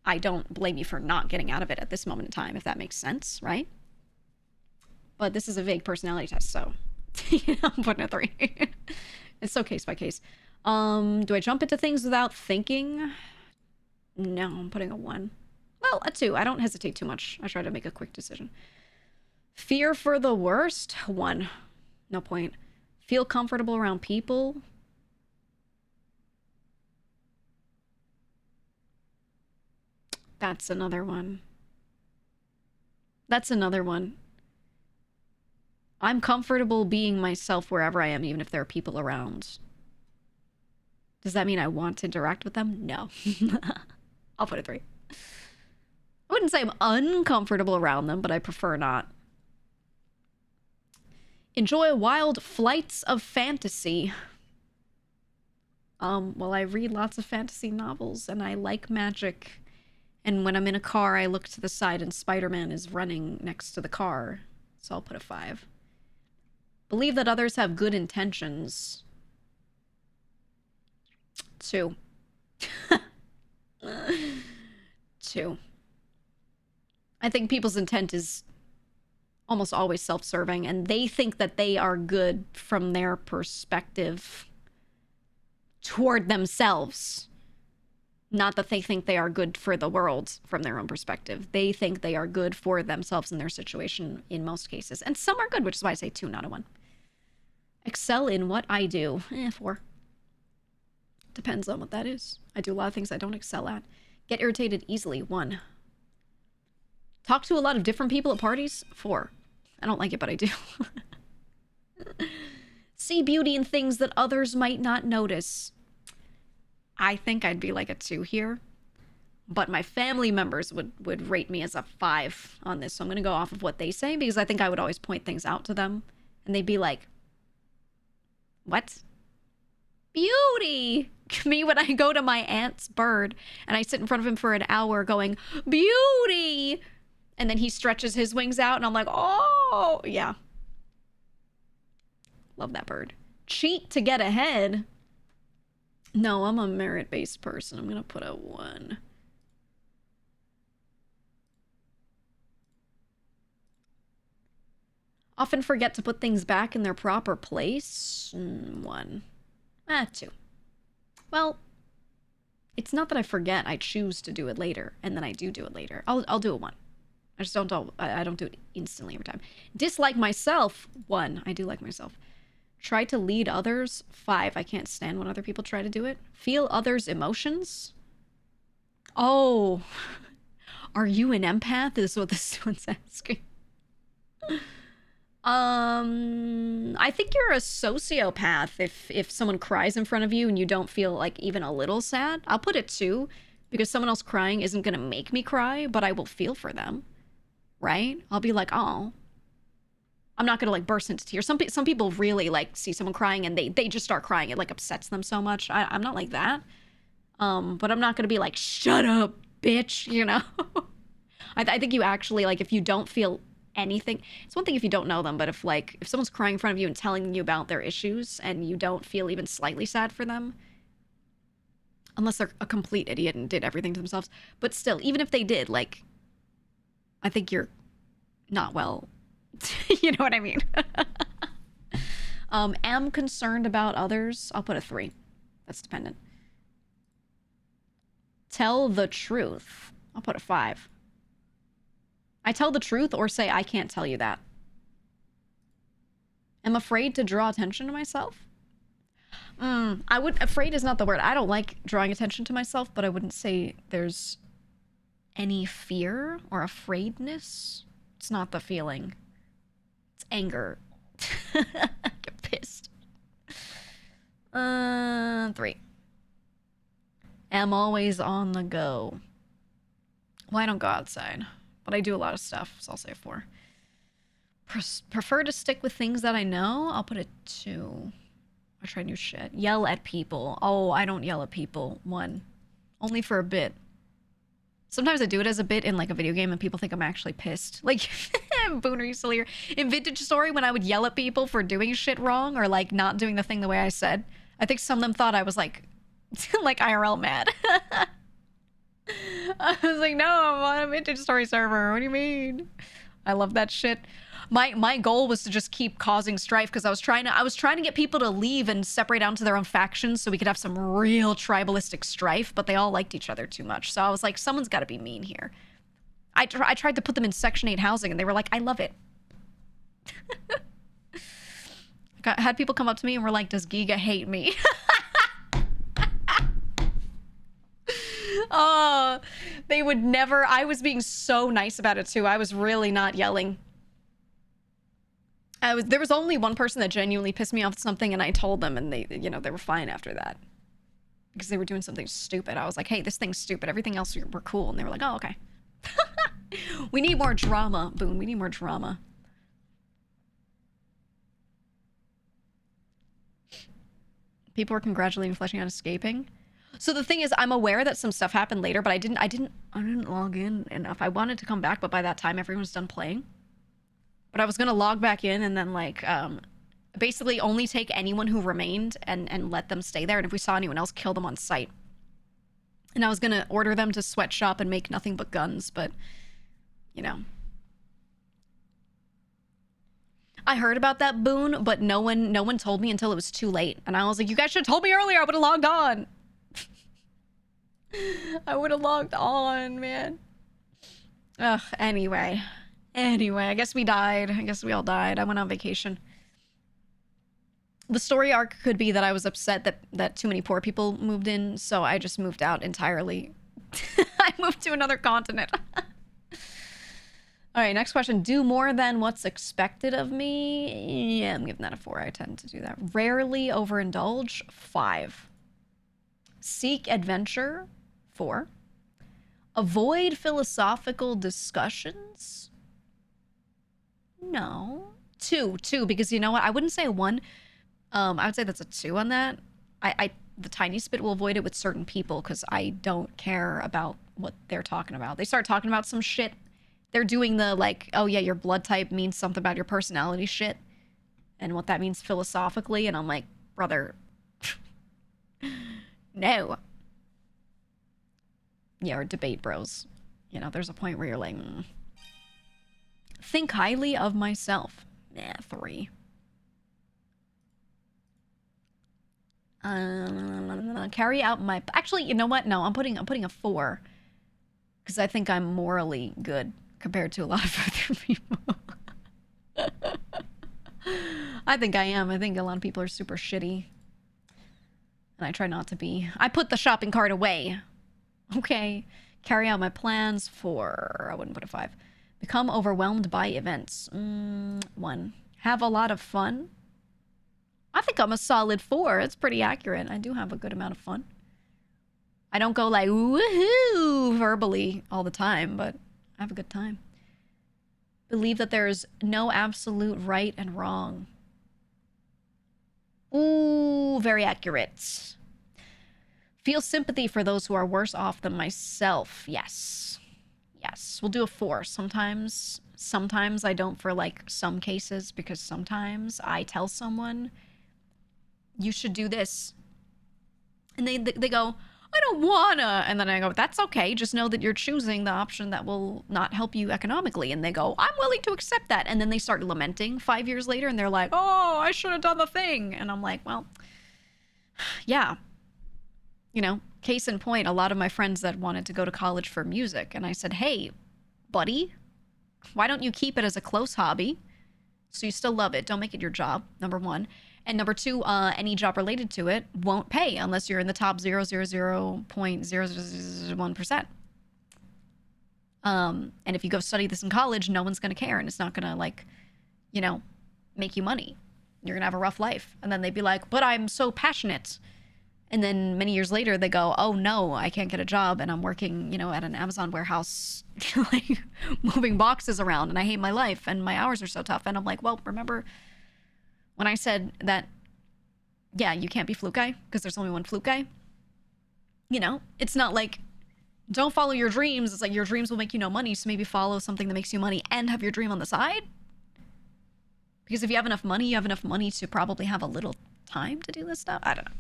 [SPEAKER 1] I don't blame you for not getting out of it at this moment in time, if that makes sense, right? But this is a vague personality test, so I'm putting a 3. It's so case by case. Do I jump into things without thinking? No, I'm putting a 1. Well, a 2. I don't hesitate too much. I try to make a quick decision. Fear for the worst? 1. No point. Feel comfortable around people? That's another one. That's another one. I'm comfortable being myself wherever I am, even if there are people around. Does that mean I want to interact with them? No. I'll put a 3. I wouldn't say I'm uncomfortable around them, but I prefer not. Enjoy wild flights of fantasy. Well, I read lots of fantasy novels, and I like magic. And when I'm in a car, I look to the side, and Spider-Man is running next to the car. So I'll put a 5. Believe that others have good intentions. 2. 2. I think people's intent is almost always self-serving, and they think that they are good from their perspective toward themselves. Not that they think they are good for the world from their own perspective. They think they are good for themselves in their situation in most cases. And some are good, which is why I say 2, not a 1. Excel in what I do. 4. Depends on what that is. I do a lot of things I don't excel at. Get irritated easily. 1. Talk to a lot of different people at parties. 4. I don't like it, but I do. See beauty in things that others might not notice. I think I'd be like a 2 here. But my family members would rate me as a 5 on this. So I'm going to go off of what they say, because I think I would always point things out to them. And they'd be like, what? Beauty! Me when I go to my aunt's bird and I sit in front of him for an hour going, beauty! And then he stretches his wings out and I'm like, oh, yeah. Love that bird. Cheat to get ahead. No, I'm a merit-based person. I'm going to put a 1. Often forget to put things back in their proper place. 1. 2. Well, it's not that I forget. I choose to do it later, and then I do it later. I'll do a 1. I just I don't do it instantly every time. Dislike myself. 1. I do like myself. Try to lead others. 5. I can't stand when other people try to do it. Feel others' emotions. Oh, are you an empath? Is what this one's asking. I think you're a sociopath if someone cries in front of you and you don't feel like even a little sad. I'll put it 2, because someone else crying isn't gonna make me cry, but I will feel for them, right? I'll be like, oh. I'm not gonna like burst into tears. Some people really like see someone crying and they just start crying. It like upsets them so much. I'm not like that. But I'm not gonna be like, shut up, bitch, you know? I think you actually, like, if you don't feel anything, it's one thing if you don't know them, but if someone's crying in front of you and telling you about their issues and you don't feel even slightly sad for them, unless they're a complete idiot and did everything to themselves, but still, even if they did, like, I think you're not well. You know what I mean? Am concerned about others. I'll put a 3. That's dependent. Tell the truth. I'll put a 5. I tell the truth or say I can't tell you that. Am afraid to draw attention to myself. Afraid is not the word. I don't like drawing attention to myself, but I wouldn't say there's any fear or afraidness. It's not the feeling. It's anger. Get pissed. 3. Am always on the go. Well, I don't go outside, but I do a lot of stuff, so I'll say 4. Prefer to stick with things that I know. I'll put a 2. I try new shit. Yell at people. Oh, I don't yell at people. 1. Only for a bit. Sometimes I do it as a bit in like a video game and people think I'm actually pissed. Like, Booner used to hear in Vintage Story when I would yell at people for doing shit wrong or like not doing the thing the way I said. I think some of them thought I was like Like IRL mad. I was like, no, I'm on a vintage story server. What do you mean? I love that shit. My goal was to just keep causing strife because I was trying to get people to leave and separate out into their own factions so we could have some real tribalistic strife, but they all liked each other too much. So I was like, someone's got to be mean here. I tried to put them in Section 8 housing and they were like, I love it. I had people come up to me and were like, does GEEGA hate me? Oh, they would never. I was being so nice about it too. I was really not yelling. There was only one person that genuinely pissed me off at something, and I told them, and they, you know, they were fine after that because they were doing something stupid. I was like, hey, this thing's stupid. Everything else we're cool, and they were like, oh, okay. We need more drama, Boone. We need more drama. People were congratulating Fleshing on escaping. So the thing is, I'm aware that some stuff happened later, but I didn't log in enough. I wanted to come back, but by that time everyone was done playing. But I was gonna log back in and then like basically only take anyone who remained and let them stay there. And if we saw anyone else, kill them on sight. And I was gonna order them to sweatshop and make nothing but guns, but you know. I heard about that, Boone, but no one told me until it was too late. And I was like, you guys should have told me earlier. I would have logged on. I would have logged on, man. Ugh, anyway, I guess we died. I guess we all died. I went on vacation. The story arc could be that I was upset that too many poor people moved in, so I just moved out entirely. I moved to another continent. All right, next question. Do more than what's expected of me? Yeah, I'm giving that a 4. I tend to do that. Rarely overindulge? 5. Seek adventure? 4. Avoid philosophical discussions? No. 2, because you know what? I wouldn't say a 1. I would say that's a 2 on that. The tiniest bit will avoid it with certain people because I don't care about what they're talking about. They start talking about some shit. They're doing the like, oh yeah, your blood type means something about your personality shit and what that means philosophically. And I'm like, brother, no. Yeah, or debate bros. You know, there's a point where you're like, think highly of myself. Nah, 3. Carry out my... Actually, you know what? No, I'm putting a 4. Because I think I'm morally good compared to a lot of other people. I think I am. I think a lot of people are super shitty. And I try not to be. I put the shopping cart away. Okay. Carry out my plans. 4. I wouldn't put a 5. Become overwhelmed by events. 1. Have a lot of fun. I think I'm a solid 4. It's pretty accurate. I do have a good amount of fun. I don't go like, woohoo, verbally all the time, but I have a good time. Believe that there's no absolute right and wrong. Ooh, very accurate. Feel sympathy for those who are worse off than myself. Yes. Yes. We'll do a 4. Sometimes I don't for like some cases because sometimes I tell someone, you should do this. And they go, I don't wanna. And then I go, that's okay. Just know that you're choosing the option that will not help you economically. And they go, I'm willing to accept that. And then they start lamenting 5 years later and they're like, oh, I should have done the thing. And I'm like, well, yeah. You know, case in point, a lot of my friends that wanted to go to college for music. And I said, hey, buddy, why don't you keep it as a close hobby? So you still love it. Don't make it your job, number 1. And number 2, any job related to it won't pay unless you're in the top 0.001%. And if you go study this in college, no one's going to care. And it's not going to, like, you know, make you money. You're going to have a rough life. And then they'd be like, but I'm so passionate. And then many years later, they go, oh, no, I can't get a job. And I'm working, you know, at an Amazon warehouse, like, moving boxes around. And I hate my life. And my hours are so tough. And I'm like, well, remember... when I said that, yeah, you can't be fluke guy because there's only one fluke guy. You know, it's not like, don't follow your dreams. It's like your dreams will make you no money. So maybe follow something that makes you money and have your dream on the side. Because if you have enough money, you have enough money to probably have a little time to do this stuff. I don't know.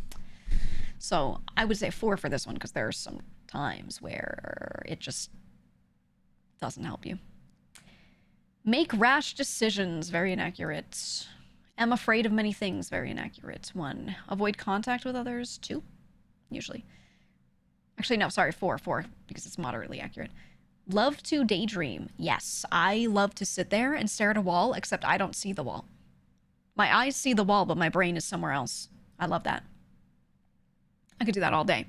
[SPEAKER 1] So I would say 4 for this one because there are some times where it just doesn't help you. Make rash decisions, very inaccurate. Am afraid of many things, very inaccurate. 1. Avoid contact with others, 2, usually. Actually, no, sorry, 4, because it's moderately accurate. Love to daydream, yes. I love to sit there and stare at a wall, except I don't see the wall. My eyes see the wall, but my brain is somewhere else. I love that. I could do that all day.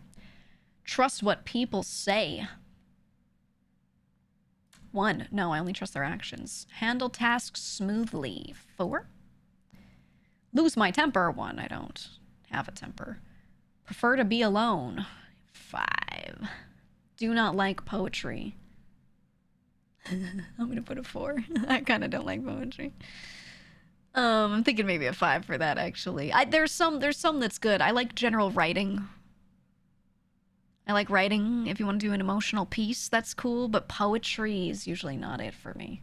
[SPEAKER 1] Trust what people say. 1, no, I only trust their actions. Handle tasks smoothly, 4. Lose my temper, 1, I don't have a temper. Prefer to be alone, 5. Do not like poetry. I'm gonna put a 4. I kind of don't like poetry. I'm thinking maybe a 5 for that, actually. There's some that's good. I like general writing. I like writing. If you want to do an emotional piece, that's cool, but poetry is usually not it for me.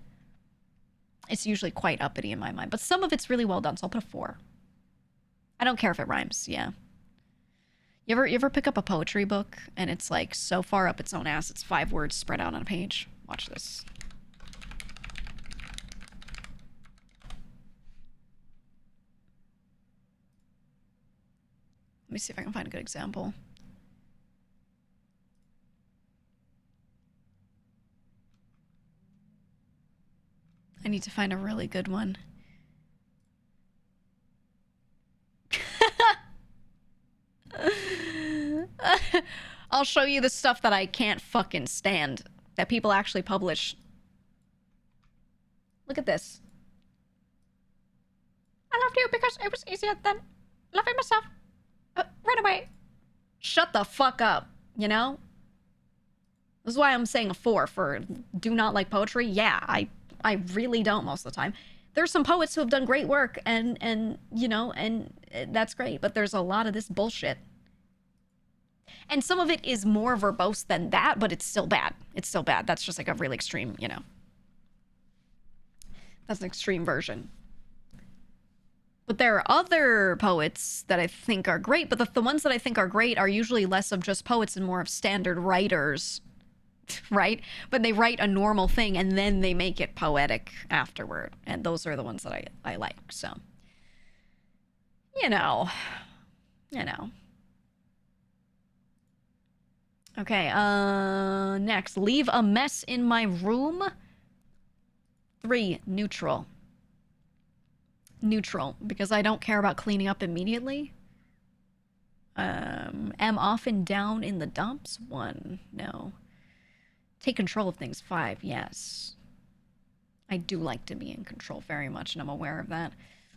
[SPEAKER 1] It's usually quite uppity in my mind, but some of it's really well done, so I'll put a 4. I don't care if it rhymes, yeah. You ever pick up a poetry book and it's like so far up its own ass, it's 5 words spread out on a page? Watch this. Let me see if I can find a good example. I need to find a really good one. I'll show you the stuff that I can't fucking stand that people actually publish. Look at this. I loved you because it was easier than loving myself. Run away. Shut the fuck up, you know? This is why I'm saying a 4 for do not like poetry. Yeah, I really don't most of the time. There's some poets who have done great work and you know, and that's great, but there's a lot of this bullshit. And some of it is more verbose than that, but it's still bad. It's still bad. That's just like a really extreme, you know. That's an extreme version. But there are other poets that I think are great, but the ones that I think are great are usually less of just poets and more of standard writers, right? But they write a normal thing and then they make it poetic afterward. And those are the ones that I like, so. You know. Okay, next. Leave a mess in my room. 3, neutral. Neutral, because I don't care about cleaning up immediately. Am often down in the dumps. 1, no. Take control of things. 5, yes. I do like to be in control very much, and I'm aware of that.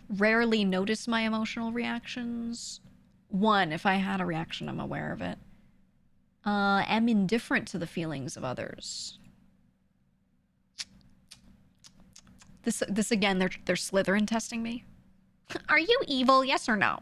[SPEAKER 1] Rarely notice my emotional reactions. 1, if I had a reaction, I'm aware of it. Am indifferent to the feelings of others. This again, they're Slytherin testing me. Are you evil? Yes or no?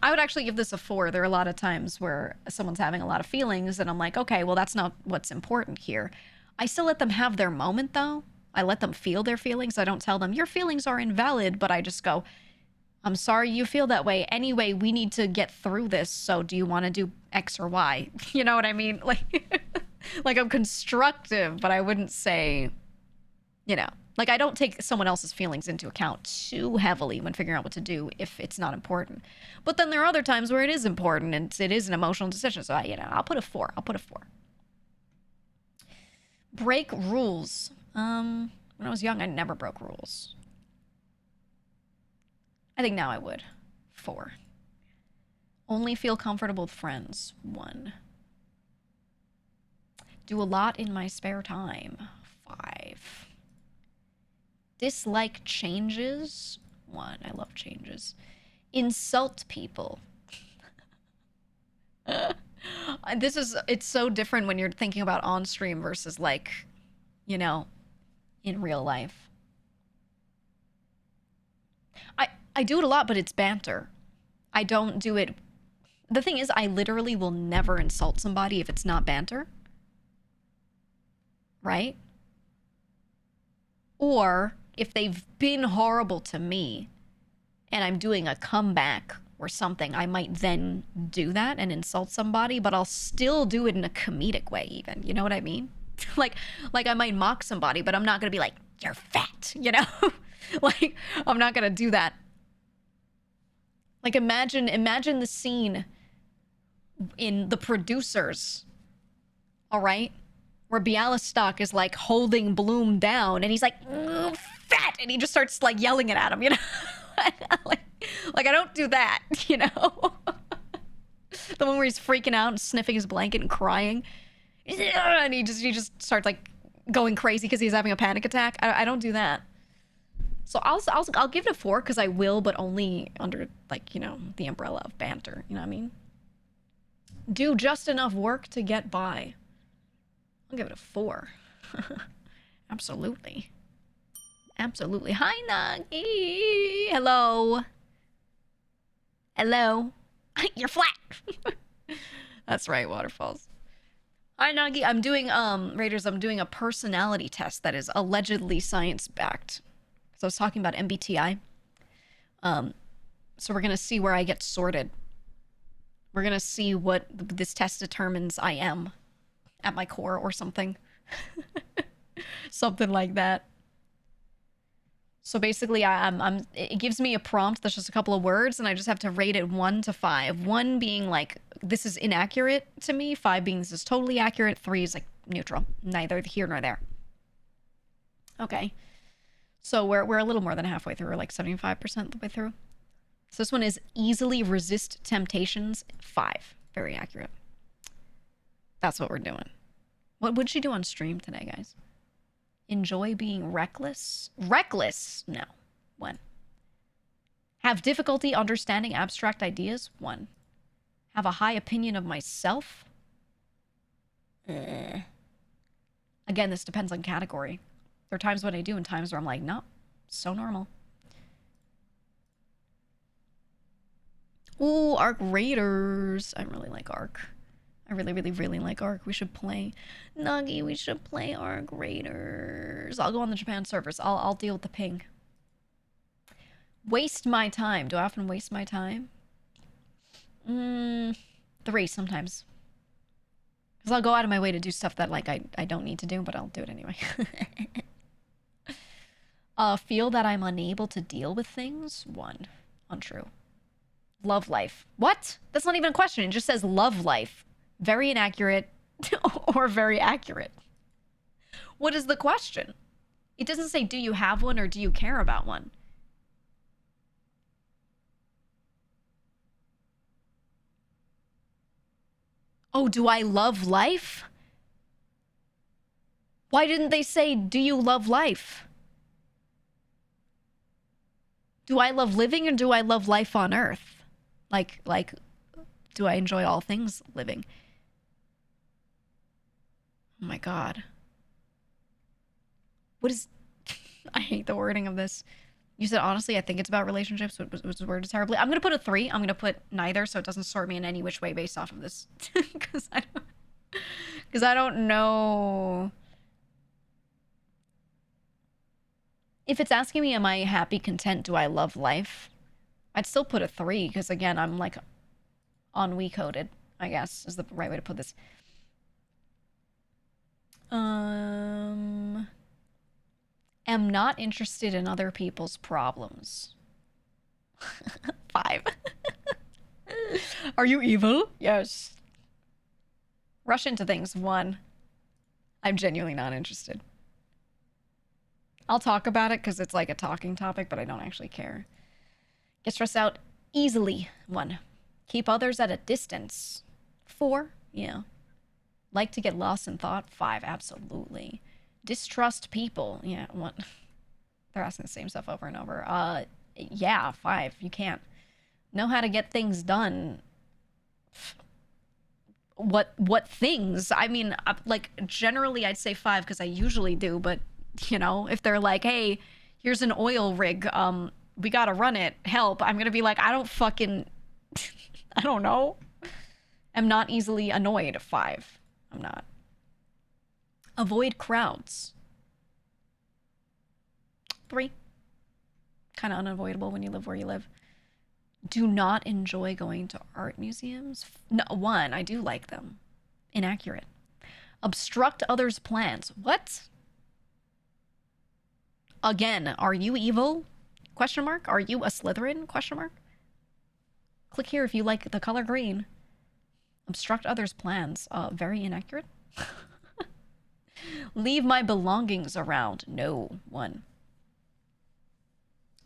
[SPEAKER 1] I would actually give this a 4. There are a lot of times where someone's having a lot of feelings and I'm like, okay, well, that's not what's important here. I still let them have their moment, though. I let them feel their feelings. I don't tell them, your feelings are invalid, but I just go, I'm sorry you feel that way. Anyway, we need to get through this, so do you want to do X or Y? You know what I mean? Like I'm constructive, but I wouldn't say, you know, like I don't take someone else's feelings into account too heavily when figuring out what to do if it's not important. But then there are other times where it is important and it is an emotional decision. So I'll put a 4. I'll put a 4. Break rules. When I was young, I never broke rules. I think now I would. 4. Only feel comfortable with friends. 1. Do a lot in my spare time. 5. Dislike changes. 1. I love changes. Insult people. It's so different when you're thinking about on stream versus like, you know, in real life. I do it a lot, but it's banter. I don't do it. The thing is, I literally will never insult somebody if it's not banter. Right? Or if they've been horrible to me and I'm doing a comeback or something, I might then do that and insult somebody, but I'll still do it in a comedic way even. You know what I mean? like I might mock somebody, but I'm not gonna be like, you're fat, you know? Like, I'm not gonna do that. Like, imagine the scene in The Producers, all right? Where Bialystok is like holding Bloom down and he's like, fat, and he just starts like yelling it at him, you know? like I don't do that, you know? The one where he's freaking out and sniffing his blanket and crying. And he just starts like going crazy because he's having a panic attack. I don't do that. So I'll give it a 4 because I will, but only under, like, you know, the umbrella of banter. You know what I mean? Do just enough work to get by. I'll give it a 4. Absolutely. Absolutely. Hi, Nagi. Hello. Hello. You're flat. That's right, Waterfalls. Hi, Nagi. I'm doing, Raiders, I'm doing a personality test that is allegedly science-backed. So I was talking about MBTI. So we're going to see where I get sorted. We're going to see what this test determines I am at my core or something. Something like that. So basically, it gives me a prompt that's just a couple of words, and I just have to rate it 1 to 5. 1 being like, this is inaccurate to me. 5 being, this is totally accurate. 3 is like neutral. Neither here nor there. Okay. So we're a little more than halfway through. We're like 75% the way through. So this one is easily resist temptations. 5. Very accurate. That's what we're doing. What would she do on stream today, guys? Enjoy being reckless? Reckless? No. 1. Have difficulty understanding abstract ideas? 1. Have a high opinion of myself? Again, this depends on category. There are times when I do and times where I'm like, no, so normal. Ooh, Arc Raiders. I really like Arc. I really, really, really like Arc. We should play. Nagi, we should play Arc Raiders. I'll go on the Japan servers. I'll deal with the ping. Waste my time. Do I often waste my time? 3 sometimes. Because I'll go out of my way to do stuff that, like, I don't need to do, but I'll do it anyway. Feel that I'm unable to deal with things? 1. Untrue. Love life. What? That's not even a question. It just says love life. Very inaccurate or very accurate. What is the question? It doesn't say, do you have one or do you care about one? Oh, do I love life? Why didn't they say, do you love life? Do I love living or do I love life on Earth? Like, do I enjoy all things living? Oh my God. What is... I hate the wording of this. You said, honestly, I think it's about relationships, which was worded terribly. I'm going to put a 3. I'm going to put neither, so it doesn't sort me in any which way based off of this. Because I don't know... If it's asking me, am I happy, content, do I love life? I'd still put a 3, because again, I'm like ennui-coded, I guess, is the right way to put this. Am not interested in other people's problems. 5. Are you evil? Yes. Rush into things. 1. I'm genuinely not interested. I'll talk about it because it's like a talking topic, but I don't actually care. Get stressed out easily. 1. Keep others at a distance. 4. Yeah. Like to get lost in thought. 5. Absolutely. Distrust people. Yeah. 1. They're asking the same stuff over and over. Yeah. 5. You can't. Know how to get things done. What things? I mean, like, generally I'd say 5 because I usually do, but, you know, if they're like, hey, here's an oil rig, we gotta run it, help, I'm gonna be like, I don't fucking, I don't know. I'm not easily annoyed. 5. I'm not. Avoid crowds. 3. Kind of unavoidable when you live where you live. Do not enjoy going to art museums. No, 1, I do like them. Inaccurate. Obstruct others' plans. What? Again, are you evil? Question mark. Are you a Slytherin? Question mark. Click here if you like the color green. Obstruct others' plans. Very inaccurate. Leave my belongings around. No. 1.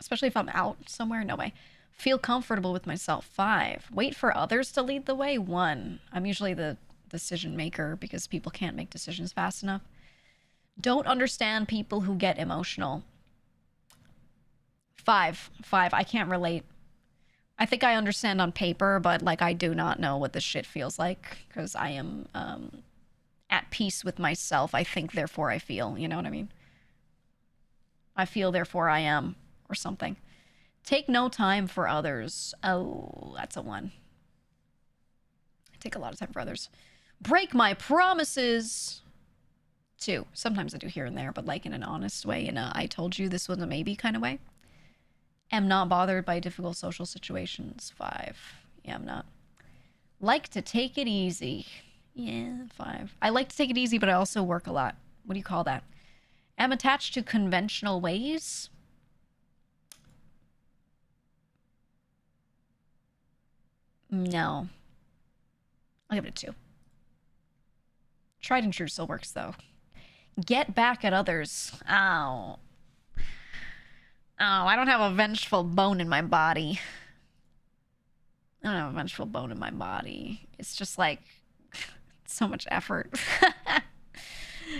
[SPEAKER 1] Especially if I'm out somewhere. No way. Feel comfortable with myself. 5. Wait for others to lead the way. 1. I'm usually the decision maker because people can't make decisions fast enough. Don't understand people who get emotional. 5. I can't relate. I think I understand on paper, but like I do not know what this shit feels like because I am at peace with myself. I think, therefore I feel. You know what I mean? I feel, therefore I am, or something. Take no time for others. Oh, that's a 1. I take a lot of time for others. Break my promises. 2. Sometimes I do here and there, but like in an honest way, in a I told you this was a maybe kind of way. Am not bothered by difficult social situations. 5. Yeah, I'm not. Like to take it easy. Yeah, 5. I like to take it easy, but I also work a lot. What do you call that? Am attached to conventional ways. No. I'll give it a 2. Tried and true still works, though. Get back at others. Ow. Oh, I don't have a vengeful bone in my body. I don't have a vengeful bone in my body. It's just like so much effort.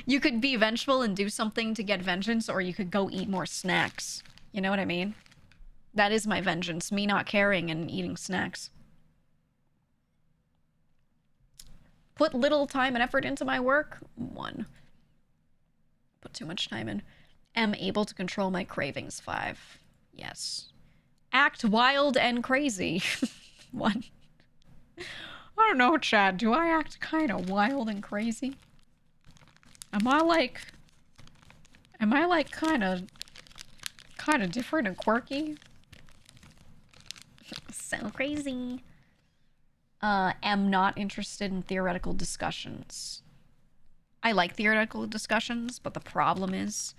[SPEAKER 1] You could be vengeful and do something to get vengeance, or you could go eat more snacks. You know what I mean? That is my vengeance. Me not caring and eating snacks. Put little time and effort into my work. 1. Put too much time in. Am able to control my cravings. 5. Yes. Act wild and crazy. 1. I don't know, Chad. Do I act kind of wild and crazy? Am I like kind of different and quirky? So crazy. Am not interested in theoretical discussions. I like theoretical discussions, but the problem is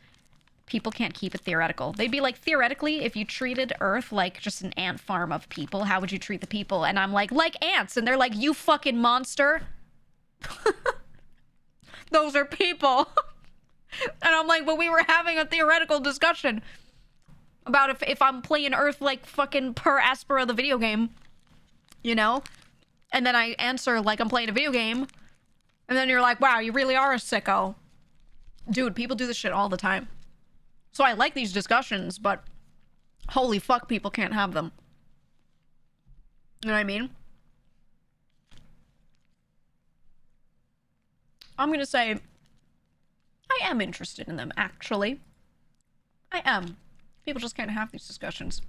[SPEAKER 1] people can't keep it theoretical. They'd be like, theoretically, if you treated Earth like just an ant farm of people, how would you treat the people? And I'm like ants. And they're like, you fucking monster. Those are people. And I'm like, but we were having a theoretical discussion about if I'm playing Earth like fucking per Aspera the video game, you know? And then I answer like I'm playing a video game. And then you're like, wow, you really are a sicko. Dude, people do this shit all the time. So I like these discussions, but holy fuck, people can't have them. You know what I mean? I'm gonna say I am interested in them, actually. I am. People just can't have these discussions.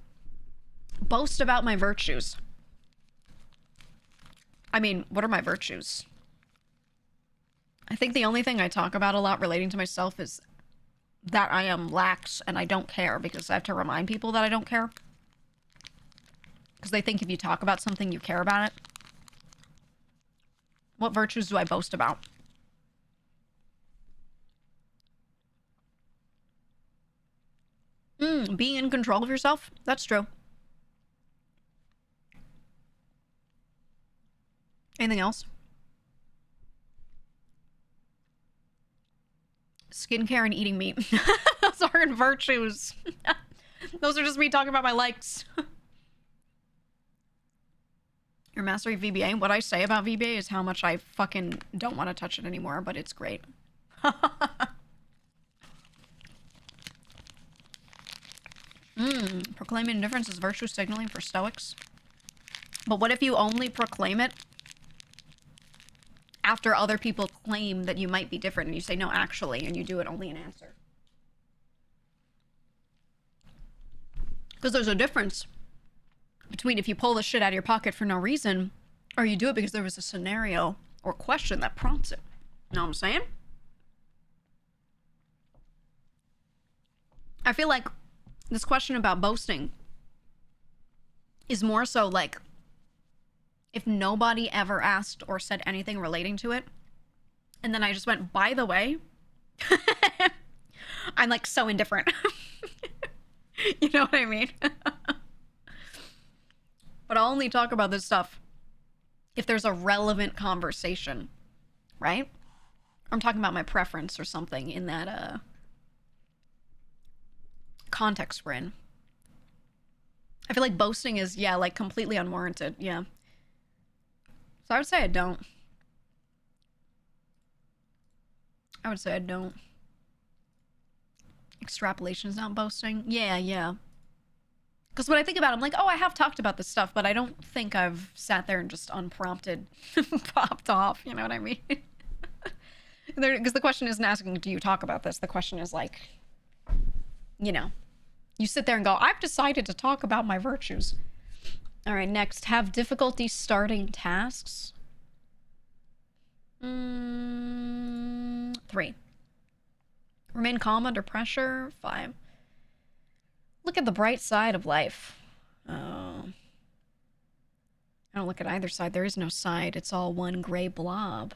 [SPEAKER 1] Boast about my virtues. I mean, what are my virtues? I think the only thing I talk about a lot relating to myself is that I am lax and I don't care, because I have to remind people that I don't care. Because they think if you talk about something, you care about it. What virtues do I boast about? Being in control of yourself? That's true. Anything else? Skincare and eating meat. Those aren't virtues. Those are just me talking about my likes. Your mastery of VBA. What I say about VBA is how much I fucking don't want to touch it anymore, but it's great. Proclaiming indifference is virtue signaling for Stoics. But what if you only proclaim it after other people claim that you might be different and you say, no, actually, and you do it only in answer? Because there's a difference between if you pull the shit out of your pocket for no reason, or you do it because there was a scenario or question that prompts it. You know what I'm saying? I feel like this question about boasting is more so like, if nobody ever asked or said anything relating to it, and then I just went, by the way, I'm like so indifferent. You know what I mean? But I'll only talk about this stuff if there's a relevant conversation, right? I'm talking about my preference or something in that context we're in. I feel like boasting is, yeah, like completely unwarranted. Yeah. So I would say I don't. I would say I don't. Extrapolation is not boasting. Yeah. Because when I think about it, I'm like, oh, I have talked about this stuff, but I don't think I've sat there and just unprompted popped off. You know what I mean? Because the question isn't asking, do you talk about this? The question is like, you know, you sit there and go, I've decided to talk about my virtues. All right, next. Have difficulty starting tasks. 3. Remain calm under pressure. 5. Look at the bright side of life. I don't look at either side. There is no side. It's all one gray blob.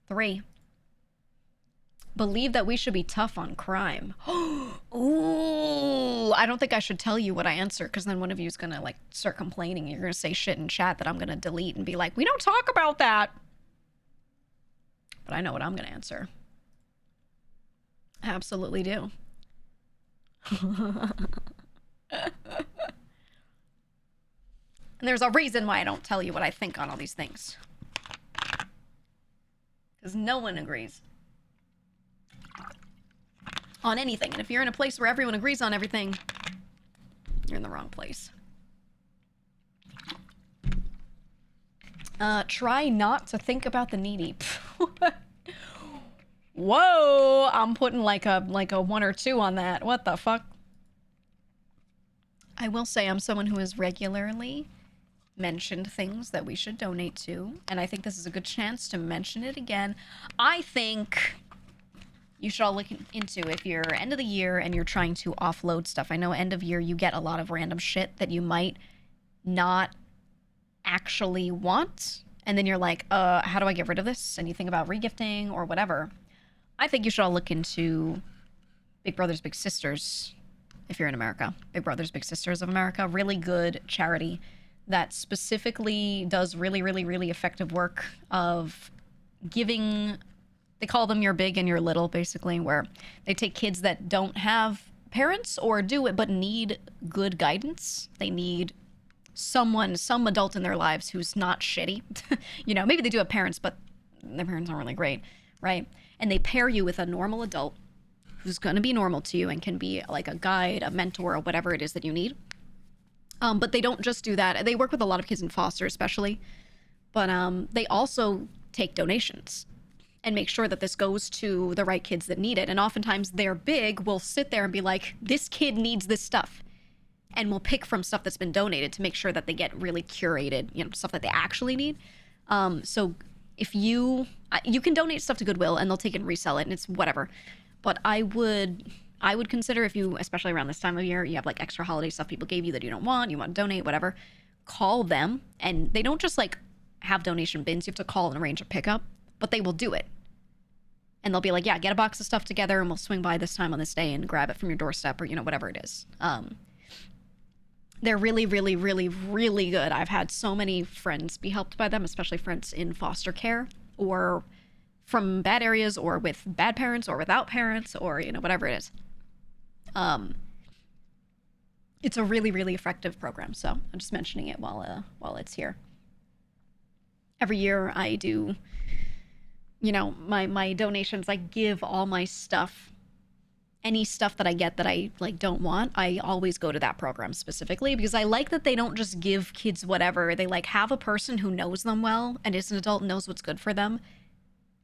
[SPEAKER 1] 3. Believe that we should be tough on crime. Ooh, I don't think I should tell you what I answer, because then one of you is going to like start complaining. You're going to say shit in chat that I'm going to delete and be like, we don't talk about that. But I know what I'm going to answer. I absolutely do. And there's a reason why I don't tell you what I think on all these things. Because no one agrees on anything. And if you're in a place where everyone agrees on everything, you're in the wrong place. Try not to think about the needy. Whoa, I'm putting like a 1 or 2 on that. What the fuck? I will say I'm someone who has regularly mentioned things that we should donate to, and I think this is a good chance to mention it again. I think you should all look into, if you're end of the year and you're trying to offload stuff. I know end of year you get a lot of random shit that you might not actually want, and then you're like, how do I get rid of this? And you think about regifting or whatever. I think you should all look into Big Brothers Big Sisters, if you're in America. Big Brothers Big Sisters of America, really good charity that specifically does really, really, really effective work of giving, they call them your big and your little, basically, where they take kids that don't have parents or do it but need good guidance. They need someone, some adult in their lives who's not shitty. You know, maybe they do have parents, but their parents aren't really great, right? And they pair you with a normal adult who's going to be normal to you and can be like a guide, a mentor, or whatever it is that you need. But they don't just do that. They work with a lot of kids in foster, especially. But they also take donations and make sure that this goes to the right kids that need it. And oftentimes their big will sit there and be like, this kid needs this stuff. And we'll pick from stuff that's been donated to make sure that they get really curated, you know, stuff that they actually need. So if you can donate stuff to Goodwill and they'll take it and resell it and it's whatever. But I would consider, if you, especially around this time of year, you have like extra holiday stuff people gave you that you don't want, you want to donate, whatever, call them. And they don't just like have donation bins. You have to call and arrange a pickup, but they will do it. And they'll be like, yeah, get a box of stuff together and we'll swing by this time on this day and grab it from your doorstep or, you know, whatever it is. They're really, really, really, really good. I've had so many friends be helped by them, especially friends in foster care or from bad areas or with bad parents or without parents or, you know, whatever it is. It's a really, really effective program. So I'm just mentioning it while it's here. Every year I do, you know, my donations, I give all my stuff. Any stuff that I get that I like don't want, I always go to that program specifically because I like that they don't just give kids whatever. They like have a person who knows them well and is an adult and knows what's good for them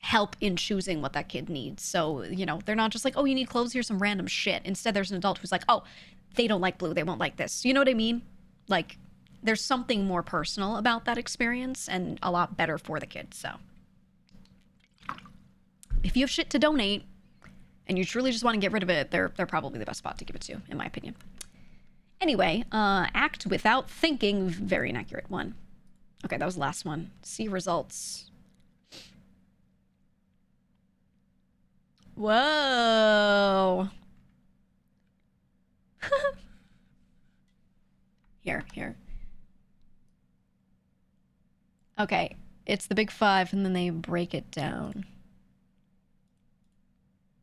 [SPEAKER 1] help in choosing what that kid needs. So, you know, they're not just like, oh, you need clothes, here's some random shit. Instead, there's an adult who's like, oh, they don't like blue, they won't like this. You know what I mean? Like, there's something more personal about that experience and a lot better for the kids. So if you have shit to donate and you truly just want to get rid of it, they're probably the best spot to give it to, in my opinion. Anyway, act without thinking. Very inaccurate one. Okay, that was the last one. See results. Whoa. Here. Okay, it's the big five, and then they break it down.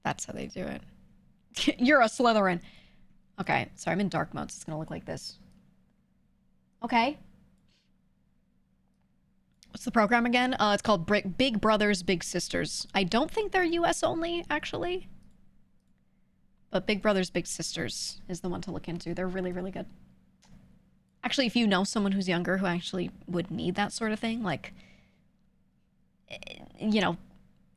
[SPEAKER 1] That's how they do it. You're a Slytherin. Okay, sorry, I'm in dark mode, so it's gonna look like this. Okay. What's the program again? It's called Big Brothers, Big Sisters. I don't think they're US only, actually. But Big Brothers, Big Sisters is the one to look into. They're really, really good. Actually, if you know someone who's younger who actually would need that sort of thing, like, you know,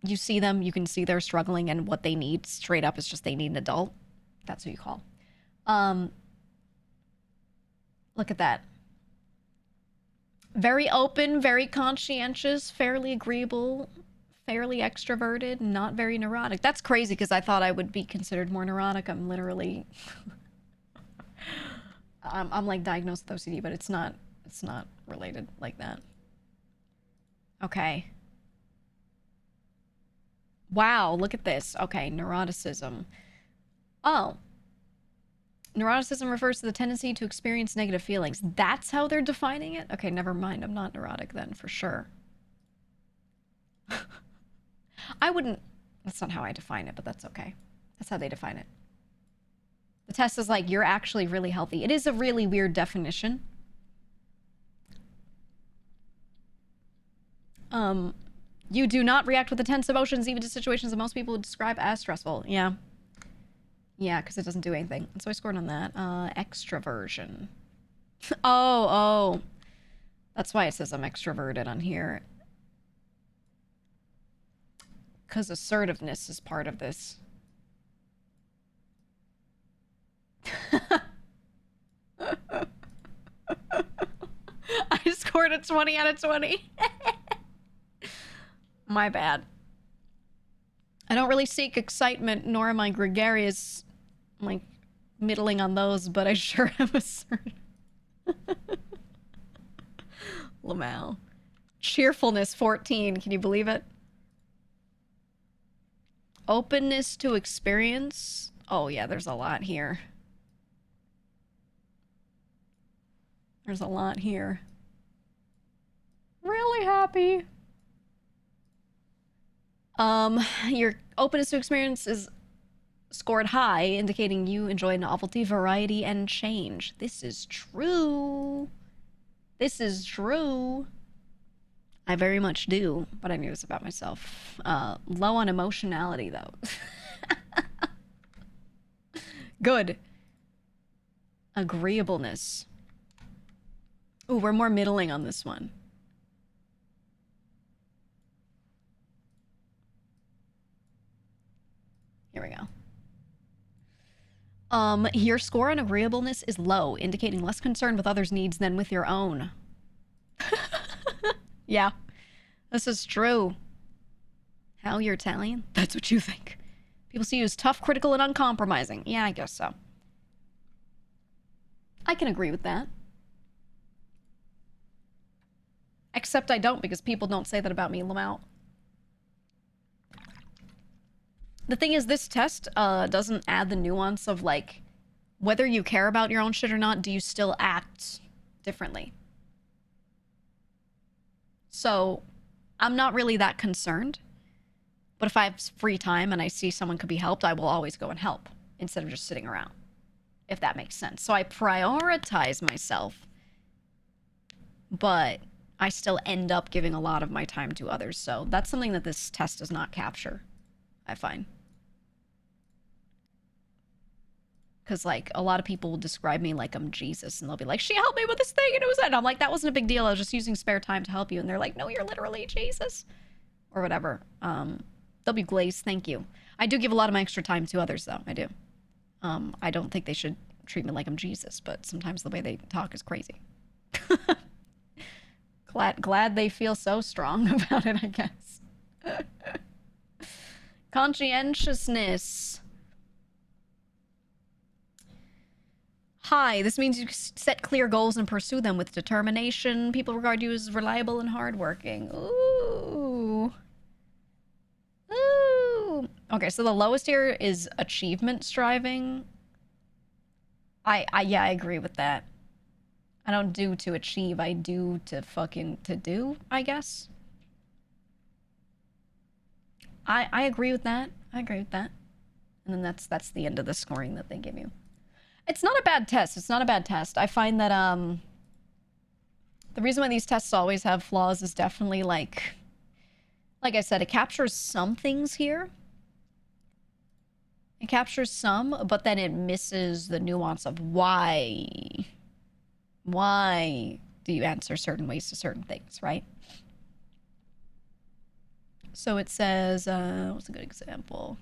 [SPEAKER 1] you see them, you can see they're struggling, and what they need straight up is just they need an adult. That's who you call. Look at that. Very open, very conscientious, fairly agreeable, fairly extroverted, not very neurotic. That's crazy because I thought I would be considered more neurotic. I'm literally... I'm like diagnosed with OCD, but it's not related like that. Okay. Wow, look at this. Okay, neuroticism. Oh. Neuroticism refers to the tendency to experience negative feelings. That's how they're defining it? Okay, never mind. I'm not neurotic then, for sure. I wouldn't... That's not how I define it, but that's okay. That's how they define it. The test is like, you're actually really healthy. It is a really weird definition. You do not react with intense emotions, even to situations that most people would describe as stressful. Yeah. Yeah, because it doesn't do anything. And so I scored on that. Extroversion. Oh. That's why it says I'm extroverted on here. Because assertiveness is part of this. I scored a 20 out of 20. My bad. I don't really seek excitement, nor am I gregarious, like, middling on those, but I sure am assertive. Lamau. Cheerfulness, 14. Can you believe it? Openness to experience. Oh, yeah, there's a lot here. There's a lot here. Really happy. Your openness to experience is scored high, indicating you enjoy novelty, variety, and change. This is true. This is true. I very much do, but I knew this about myself. Low on emotionality, though. Good. Agreeableness. Ooh, we're more middling on this one. Here we go. Your score on agreeableness is low, indicating less concern with others' needs than with your own. Yeah, this is true. How, you're Italian? That's what you think. People see you as tough, critical, and uncompromising. Yeah, I guess so. I can agree with that. Except I don't, because people don't say that about me, Lamau. The thing is, this test doesn't add the nuance of, like, whether you care about your own shit or not, do you still act differently? So, I'm not really that concerned. But if I have free time and I see someone could be helped, I will always go and help, instead of just sitting around. If that makes sense. So I prioritize myself, but I still end up giving a lot of my time to others. So that's something that this test does not capture, I find. Because, like, a lot of people will describe me like I'm Jesus, and they'll be like, she helped me with this thing, and it was that. And I'm like, that wasn't a big deal. I was just using spare time to help you. And they're like, no, you're literally Jesus. Or whatever. W. Glaze, thank you. I do give a lot of my extra time to others, though. I do. I don't think they should treat me like I'm Jesus, but sometimes the way they talk is crazy. Glad they feel so strong about it, I guess. Conscientiousness. Hi, this means you set clear goals and pursue them with determination. People regard you as reliable and hardworking. Ooh. Ooh. Okay, so the lowest here is achievement striving. Yeah, I agree with that. I don't do to achieve, I do to fucking to do, I guess. I agree with that. I agree with that. And then that's the end of the scoring that they give you. It's not a bad test. It's not a bad test. I find that the reason why these tests always have flaws is definitely like I said, it captures some things here. It captures some, but then it misses the nuance of why. Why do you answer certain ways to certain things, right? So it says, what's a good example?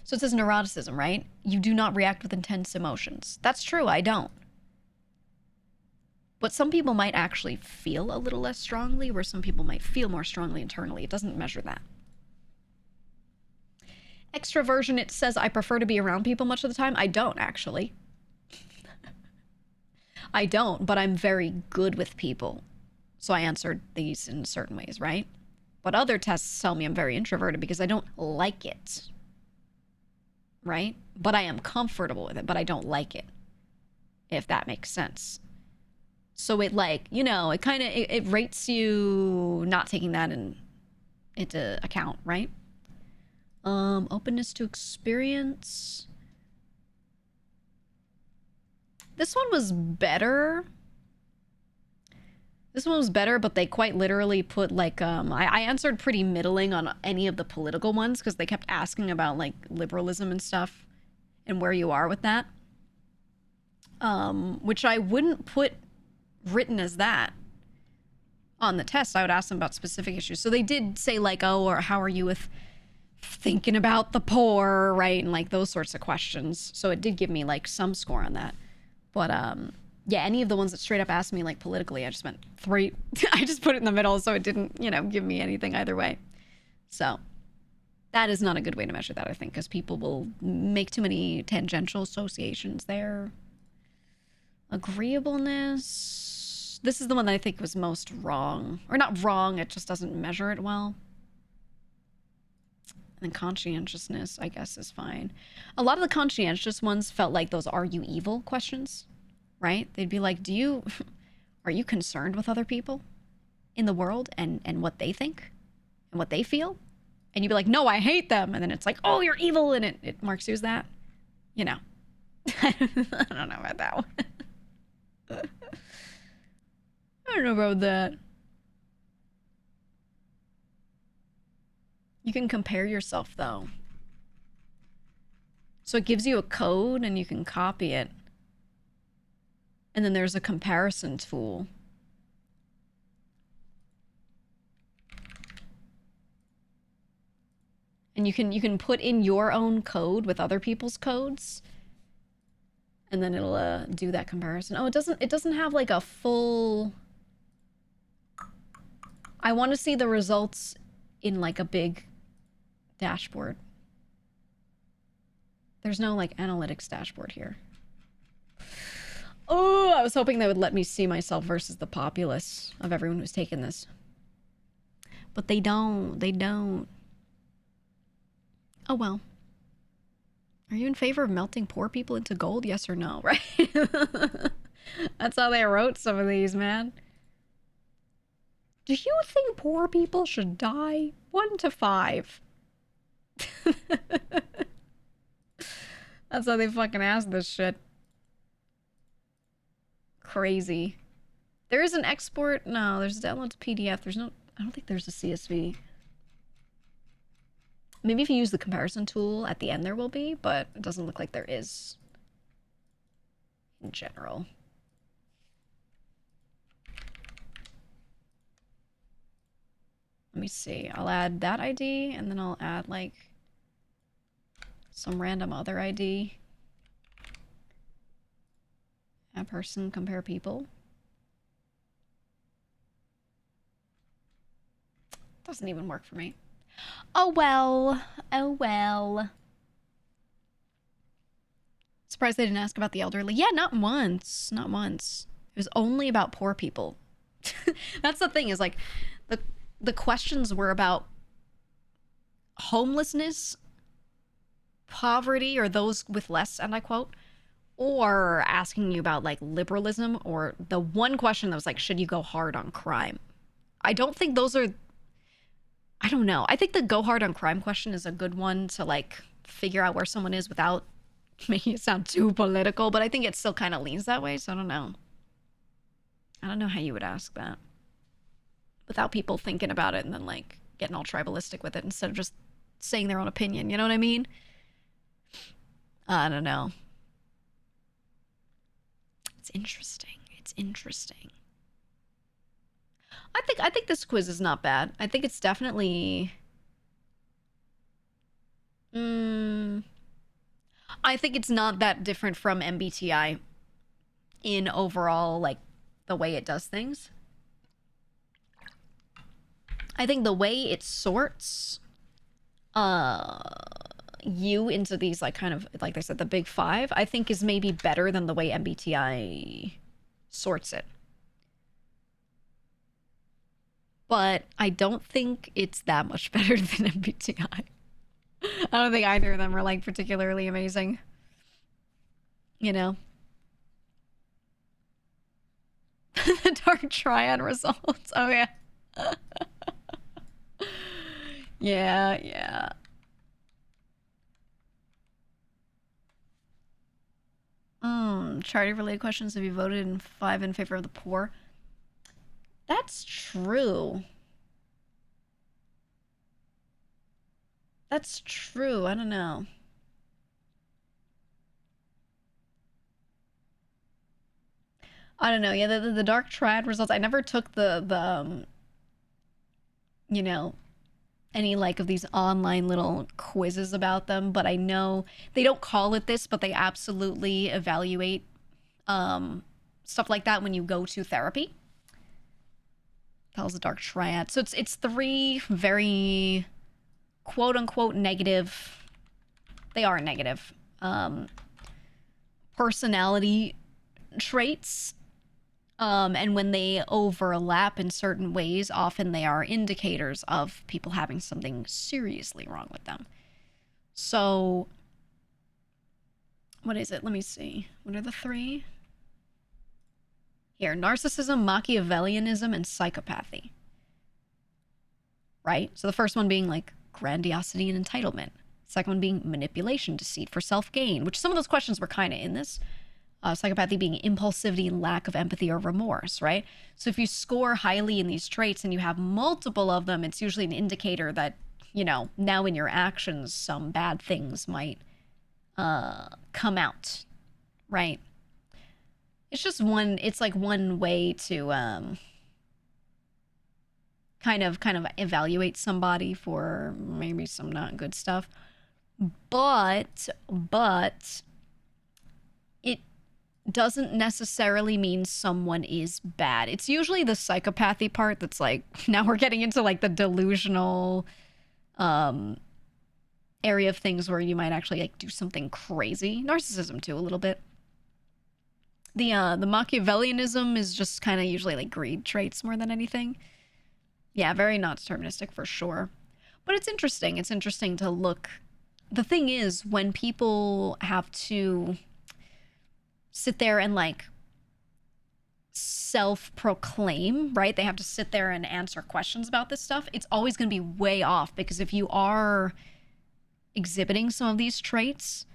[SPEAKER 1] So it says neuroticism, right? You do not react with intense emotions. That's true, I don't. But some people might actually feel a little less strongly, where some people might feel more strongly internally. It doesn't measure that. Extroversion, it says I prefer to be around people much of the time. I don't, actually. I don't, but I'm very good with people. So I answered these in certain ways, right? But other tests tell me I'm very introverted because I don't like it. Right? But I am comfortable with it, but I don't like it. If that makes sense. So it like, you know, it kind of, it rates you not taking that into account, right? Openness to experience. This one was better. This one was better, but they quite literally put like, I answered pretty middling on any of the political ones because they kept asking about like liberalism and stuff and where you are with that. Which I wouldn't put written as that on the test. I would ask them about specific issues. So they did say like, oh, or how are you with thinking about the poor, right? And like those sorts of questions. So it did give me like some score on that. But yeah, any of the ones that straight up asked me like politically, I just meant 3. I just put it in the middle so it didn't, you know, give me anything either way. So that is not a good way to measure that, I think, because people will make too many tangential associations there. Agreeableness. This is the one that I think was most wrong. Or not wrong, it just doesn't measure it well. And then conscientiousness, I guess, is fine. A lot of the conscientious ones felt like those "are you evil" questions, right? They'd be like, are you concerned with other people in the world and what they think and what they feel? And you'd be like, no, I hate them. And then it's like, oh, you're evil. And it marks you as that. You know. I don't know about that one. I don't know about that. You can compare yourself, though. So it gives you a code and you can copy it. And then there's a comparison tool. And you can put in your own code with other people's codes. And then it'll do that comparison. Oh, it doesn't have like a full... I want to see the results in like a big dashboard. There's no like analytics dashboard here. Oh, I was hoping they would let me see myself versus the populace of everyone who's taken this. But they don't. They don't. Oh, well. Are you in favor of melting poor people into gold? Yes or no, right? That's how they wrote some of these, man. Do you think poor people should die? 1 to 5. That's how they fucking asked this shit. Crazy. There is an export. No, there's a download to PDF. There's no... I don't think there's a CSV. Maybe if you use the comparison tool at the end there will be, but it doesn't look like there is in general. Let me see. I'll add that ID and then I'll add like some random other ID. Add person, compare people. Doesn't even work for me. Oh well. Oh well. Surprised they didn't ask about the elderly. Yeah, not once. Not once. It was only about poor people. That's the thing, is like the questions were about homelessness, poverty, or those with less, and I quote, or asking you about like liberalism, or the one question that was like, should you go hard on crime? I don't think those are, I don't know. I think the go hard on crime question is a good one to like figure out where someone is without making it sound too political, but I think it still kind of leans that way, so I don't know. I don't know how you would ask that without people thinking about it and then like getting all tribalistic with it instead of just saying their own opinion, you know what I mean? I don't know. It's interesting. It's interesting. I think this quiz is not bad. I think it's definitely I think it's not that different from MBTI in overall, like, the way it does things. I think the way it sorts you into these, like, kind of, like they said, the big five, I think is maybe better than the way MBTI sorts it. But I don't think it's that much better than MBTI. I don't think either of them are, like, particularly amazing. You know? The dark triad results. Oh, yeah. Yeah. Charity-related questions. Have you voted in 5 in favor of the poor? That's true. That's true. I don't know. I don't know. Yeah, the dark triad results. I never took the you know, any like of these online little quizzes about them, but I know they don't call it this, but they absolutely evaluate stuff like that when you go to therapy. Hell's a dark triad. So it's 3 very quote unquote negative. They are negative. Personality traits. And when they overlap in certain ways, often they are indicators of people having something seriously wrong with them. So, what is it? Let me see. What are the 3? Here, narcissism, Machiavellianism, and psychopathy. Right? So the first one being like grandiosity and entitlement. Second one being manipulation, deceit for self-gain, which some of those questions were kind of in this. Psychopathy being impulsivity, lack of empathy, or remorse, right? So if you score highly in these traits and you have multiple of them, it's usually an indicator that, you know, now in your actions, some bad things might come out, right? It's just it's like one way to kind of evaluate somebody for maybe some not good stuff. But it doesn't necessarily mean someone is bad. It's usually the psychopathy part that's like, now we're getting into like the delusional area of things where you might actually like do something crazy. Narcissism too, a little bit. The Machiavellianism is just kind of usually like greed traits more than anything. Yeah, very not deterministic for sure. But it's interesting. It's interesting to look. The thing is, when people have to sit there and like self-proclaim, right? They have to sit there and answer questions about this stuff. It's always going to be way off, because if you are exhibiting some of these traits,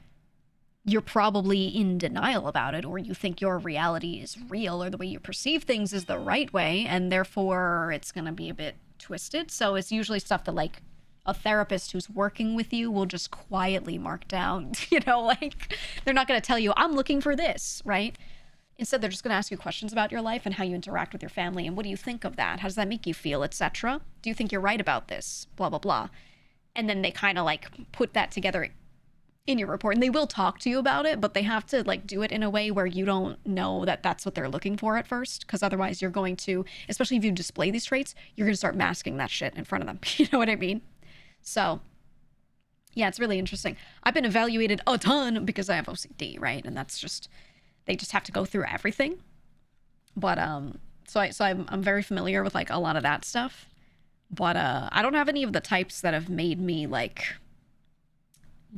[SPEAKER 1] you're probably in denial about it, or you think your reality is real, or the way you perceive things is the right way, and therefore it's going to be a bit twisted. So it's usually stuff that like a therapist who's working with you will just quietly mark down, you know, like they're not going to tell you, I'm looking for this, right? Instead, they're just going to ask you questions about your life and how you interact with your family, and what do you think of that? How does that make you feel, etc.? Do you think you're right about this? Blah, blah, blah. And then they kind of like put that together in your report, and they will talk to you about it, but they have to like do it in a way where you don't know that that's what they're looking for at first, because otherwise you're going to, especially if you display these traits, you're going to start masking that shit in front of them. You know what I mean? So Yeah, it's really interesting. I've been evaluated a ton because I have OCD, right? And that's just, they just have to go through everything. But I'm very familiar with like a lot of that stuff. But I don't have any of the types that have made me like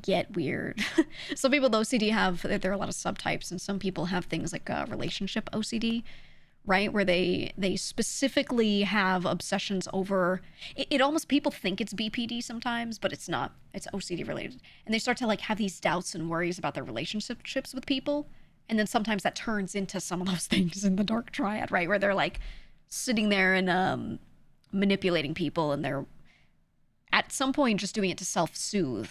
[SPEAKER 1] get weird. Some people with OCD have, there are a lot of subtypes, and some people have things like relationship OCD, right? Where they specifically have obsessions over it almost, people think it's BPD sometimes, but it's not. It's OCD related. And they start to like have these doubts and worries about their relationships with people. And then sometimes that turns into some of those things in the dark triad, right? Where they're like sitting there and manipulating people, and they're at some point just doing it to self-soothe,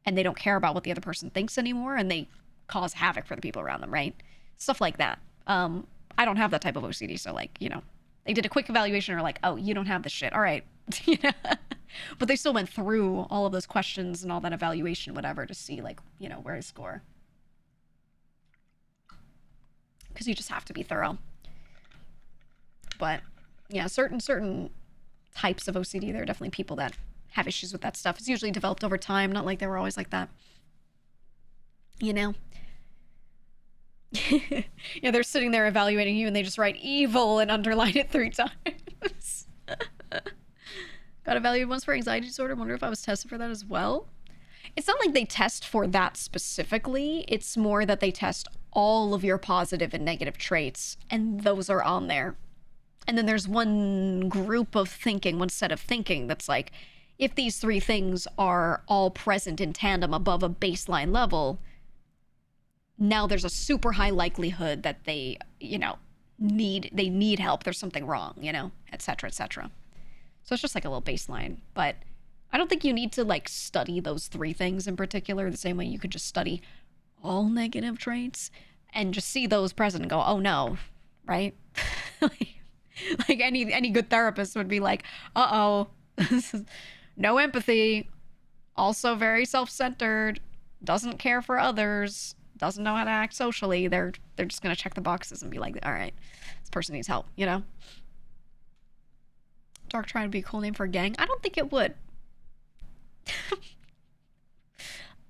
[SPEAKER 1] and they don't care about what the other person thinks anymore, and they cause havoc for the people around them, right? Stuff like that. I don't have that type of OCD, so like, you know, they did a quick evaluation and are like, oh, you don't have this shit. All right. You know? But they still went through all of those questions and all that evaluation, whatever, to see like, you know, where I score. Because you just have to be thorough. But yeah, certain types of OCD, there are definitely people that have issues with that stuff. It's usually developed over time, not like they were always like that. You know? Yeah, they're sitting there evaluating you and they just write evil and underline it 3 times. Got evaluated once for anxiety disorder. Wonder if I was tested for that as well. It's not like they test for that specifically. It's more that they test all of your positive and negative traits, and those are on there. And then there's one group of thinking, one set of thinking that's like, if these 3 things are all present in tandem above a baseline level, now there's a super high likelihood that they, you know, need help. There's something wrong, you know, et cetera, et cetera. So it's just like a little baseline. But I don't think you need to like study those 3 things in particular the same way you could just study all negative traits and just see those present and go, oh no, right? Like any good therapist would be like, uh-oh, no empathy, also very self-centered, doesn't care for others, doesn't know how to act socially. They're just gonna check the boxes and be like, all right, this person needs help, you know? Dark trying to be a cool name for a gang? I don't think it would.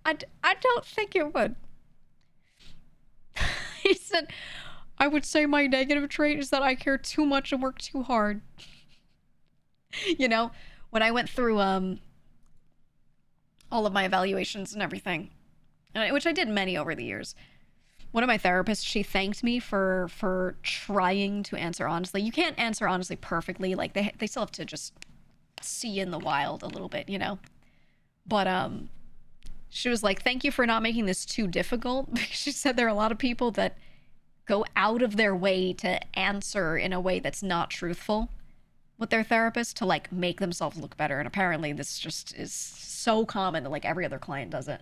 [SPEAKER 1] I don't think it would. He said, I would say my negative trait is that I care too much and work too hard. You know, when I went through all of my evaluations and everything, which I did many over the years, one of my therapists, she thanked me for trying to answer honestly. You can't answer honestly perfectly. Like they still have to just see in the wild a little bit, you know? But she was like, thank you for not making this too difficult. She said there are a lot of people that go out of their way to answer in a way that's not truthful with their therapist to like make themselves look better. And apparently this just is so common that like every other client does it.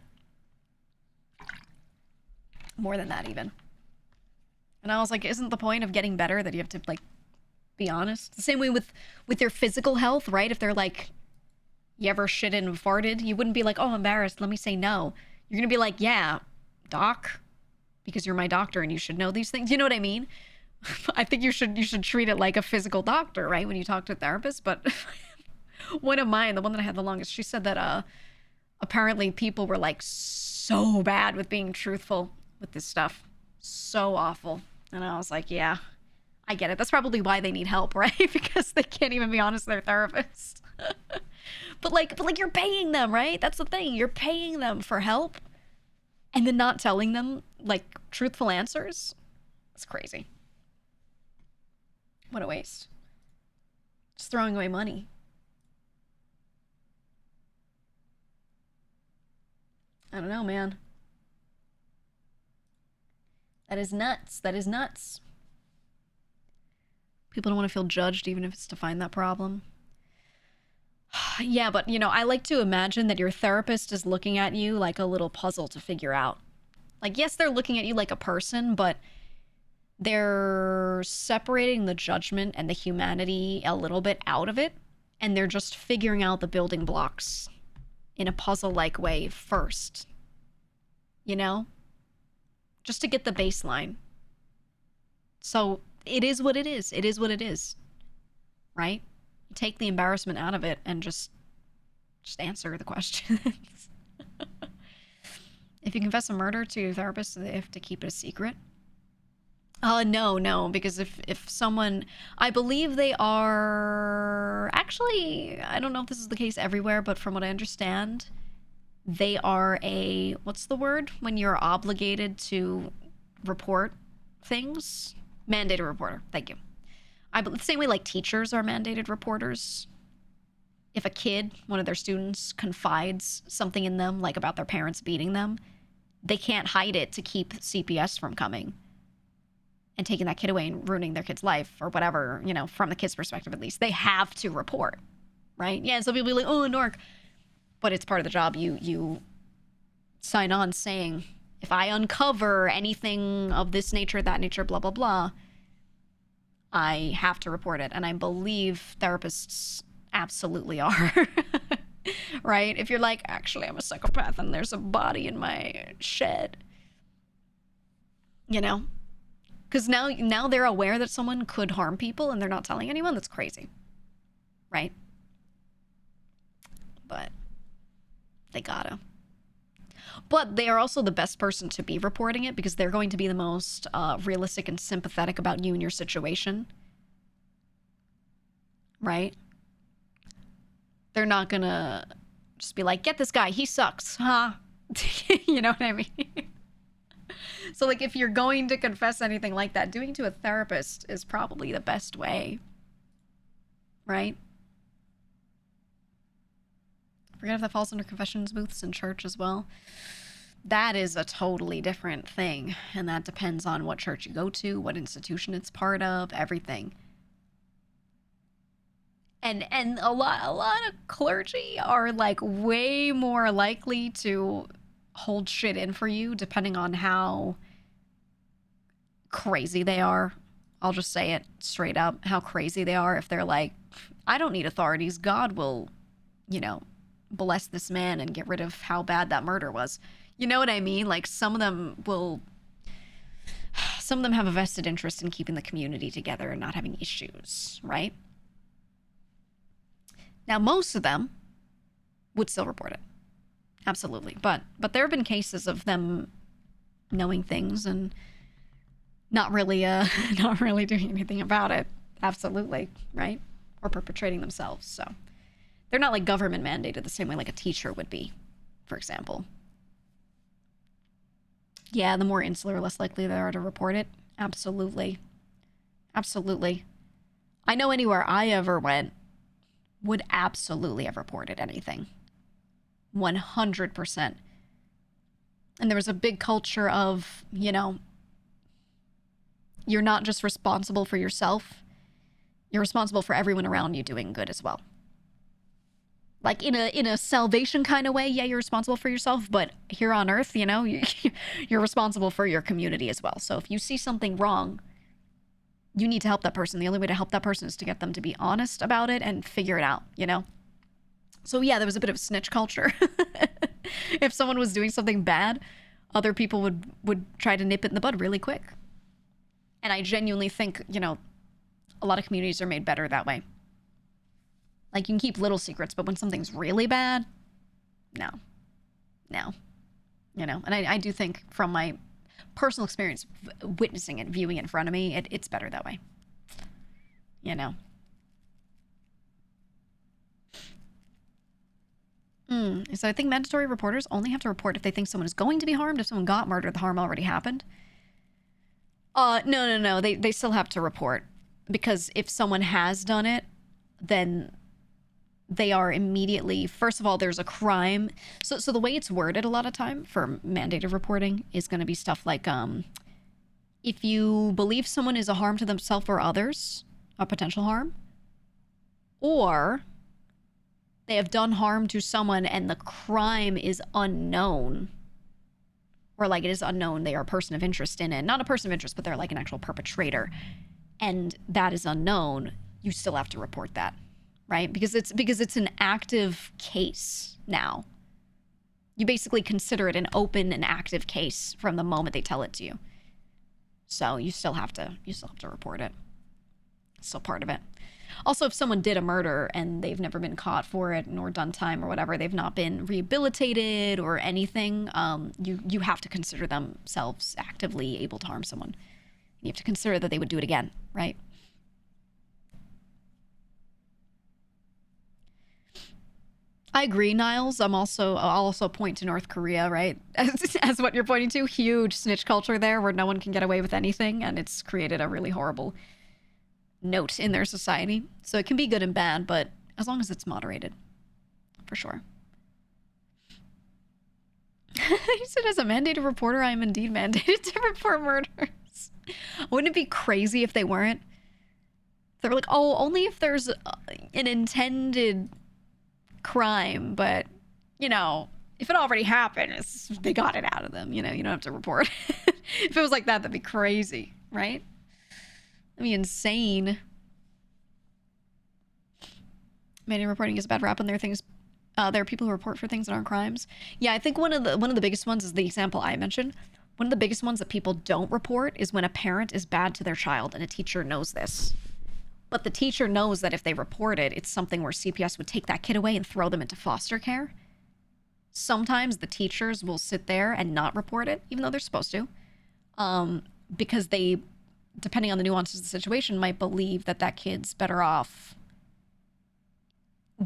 [SPEAKER 1] More than that even. And I was like, isn't the point of getting better that you have to like be honest? The same way with your physical health, right? If they're like, you ever shitted and farted, you wouldn't be like, oh, I'm embarrassed, let me say no. You're gonna be like, yeah, doc, because you're my doctor and you should know these things. You know what I mean? I think you should treat it like a physical doctor, right? When you talk to a therapist. But one of mine, the one that I had the longest, she said that apparently people were like so bad with being truthful with this stuff. So awful. And I was like, yeah, I get it. That's probably why they need help, right? Because they can't even be honest with their therapist. But like you're paying them, right? That's the thing. You're paying them for help and then not telling them like truthful answers. It's crazy. What a waste. Just throwing away money. I don't know, man. That is nuts. That is nuts. People don't want to feel judged even if it's to find that problem. Yeah, but, you know, I like to imagine that your therapist is looking at you like a little puzzle to figure out. Like, yes, they're looking at you like a person, but they're separating the judgment and the humanity a little bit out of it, and they're just figuring out the building blocks in a puzzle-like way first. You know? Just to get the baseline. So, it is what it is. It is what it is. Right? Take the embarrassment out of it and just answer the questions. If you confess a murder to your therapist, they have to keep it a secret. No, because if someone, I believe they are, actually, I don't know if this is the case everywhere, but from what I understand, they are what's the word? When you're obligated to report things? Mandated reporter, thank you. The same way like teachers are mandated reporters. If a kid, one of their students, confides something in them, like about their parents beating them, they can't hide it to keep CPS from coming and taking that kid away and ruining their kid's life or whatever, you know, from the kid's perspective at least. They have to report, right? Yeah, so people be like, oh, Nork. But it's part of the job. You sign on saying, if I uncover anything of this nature, that nature, blah, blah, blah, I have to report it. And I believe therapists absolutely are. Right? If you're like, actually, I'm a psychopath and there's a body in my shed. You know? Because now they're aware that someone could harm people and they're not telling anyone. That's crazy. Right? But they gotta. But they are also the best person to be reporting it because they're going to be the most realistic and sympathetic about you and your situation. Right? They're not gonna just be like, get this guy, he sucks, huh? You know what I mean? So, like, if you're going to confess anything like that, doing it to a therapist is probably the best way. Right? Forget if that falls under confessions booths in church as well. That is a totally different thing. And that depends on what church you go to, what institution it's part of, everything. And a lot of clergy are like way more likely to hold shit in for you depending on how crazy they are. I'll just say it straight up, how crazy they are. If they're like, I don't need authorities, God will, you know, bless this man and get rid of how bad that murder was. You know what I mean? Like, some of them have a vested interest in keeping the community together and not having issues, right? Now, most of them would still report it. Absolutely. But there have been cases of them knowing things and not really doing anything about it. Absolutely, right? Or perpetrating themselves. So they're not like government mandated the same way like a teacher would be, for example. Yeah, the more insular, less likely they are to report it. Absolutely. Absolutely. I know anywhere I ever went would absolutely have reported anything. 100%. And there was a big culture of, you know, you're not just responsible for yourself, you're responsible for everyone around you doing good as well. Like in a salvation kind of way, yeah, you're responsible for yourself, but here on earth, you know, you're responsible for your community as well. So if you see something wrong, you need to help that person. The only way to help that person is to get them to be honest about it and figure it out, you know? So yeah, there was a bit of a snitch culture. If someone was doing something bad, other people would try to nip it in the bud really quick. And I genuinely think, you know, a lot of communities are made better that way. Like, you can keep little secrets, but when something's really bad, no. You know, and I do think from my personal experience witnessing it, viewing it in front of me, it's better that way. You know. So I think mandatory reporters only have to report if they think someone is going to be harmed. If someone got murdered, the harm already happened. No. They still have to report. Because if someone has done it, then they are immediately, first of all, there's a crime. So the way it's worded a lot of time for mandated reporting is going to be stuff like, if you believe someone is a harm to themselves or others, a potential harm, or they have done harm to someone and the crime is unknown, or like it is unknown, they are a person of interest in it. Not a person of interest, but they're like an actual perpetrator. And that is unknown, you still have to report that, right? Because it's an active case now. You basically consider it an open and active case from the moment they tell it to you. So you still have to report it. Still part of it. Also, if someone did a murder and they've never been caught for it nor done time or whatever, they've not been rehabilitated or anything, you have to consider themselves actively able to harm someone. You have to consider that they would do it again, right? I agree, Niles. I'll also point to North Korea, right? As what you're pointing to, huge snitch culture there where no one can get away with anything, and it's created a really horrible note in their society. So it can be good and bad, but as long as it's moderated, for sure. He said, as a mandated reporter, I am indeed mandated to report murders. Wouldn't it be crazy if they weren't? They were like, oh, only if there's an intended crime, but, you know, if it already happened, they got it out of them, you know, you don't have to report. If it was like that, that'd be crazy, right? That'd be insane. Mandated reporting is a bad rap when there are people who report for things that aren't crimes. Yeah, I think one of the biggest ones is the example I mentioned. One of the biggest ones that people don't report is when a parent is bad to their child and a teacher knows this. But the teacher knows that if they report it, it's something where CPS would take that kid away and throw them into foster care. Sometimes the teachers will sit there and not report it, even though they're supposed to, because they, depending on the nuances of the situation, might believe that that kid's better off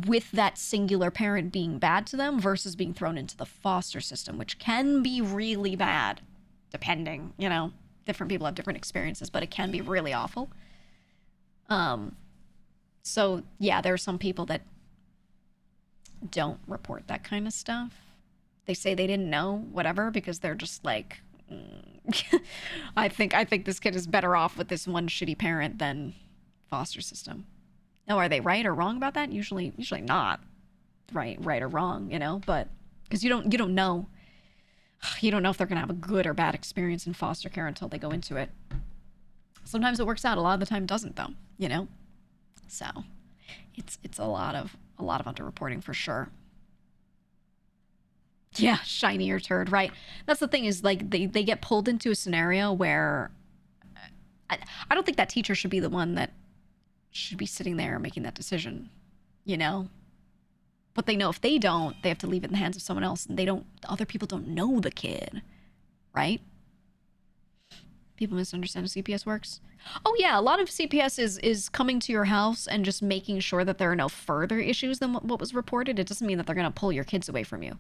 [SPEAKER 1] with that singular parent being bad to them versus being thrown into the foster system, which can be really bad, depending, you know, different people have different experiences, but it can be really awful. So yeah, there are some people that don't report that kind of stuff. They say they didn't know, whatever, because they're just like, I think this kid is better off with this one shitty parent than foster system. Now, are they right or wrong about that? Usually not right or wrong, you know, but because you don't know. You don't know if they're gonna have a good or bad experience in foster care until they go into it. Sometimes it works out, a lot of the time doesn't though, you know? So it's a lot of underreporting for sure. Yeah, shinier turd, right? That's the thing, is like they get pulled into a scenario where I don't think that teacher should be the one that should be sitting there making that decision, you know? But they know if they don't, they have to leave it in the hands of someone else, and other people don't know the kid, right? People misunderstand how CPS works. Oh yeah, a lot of CPS is coming to your house and just making sure that there are no further issues than what was reported. It doesn't mean that they're going to pull your kids away from you.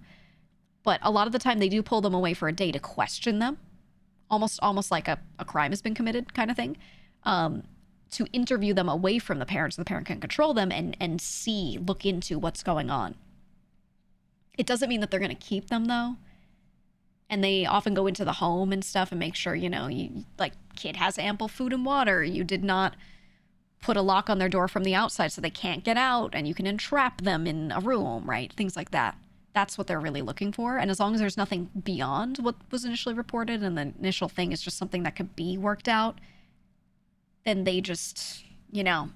[SPEAKER 1] But a lot of the time they do pull them away for a day to question them. Almost like a crime has been committed kind of thing. To interview them away from the parent so the parent can control them and look into what's going on. It doesn't mean that they're going to keep them though. And they often go into the home and stuff and make sure, you know, kid has ample food and water. You did not put a lock on their door from the outside so they can't get out, and you can entrap them in a room, right? Things like that. That's what they're really looking for. And as long as there's nothing beyond what was initially reported and the initial thing is just something that could be worked out, then they just, you know,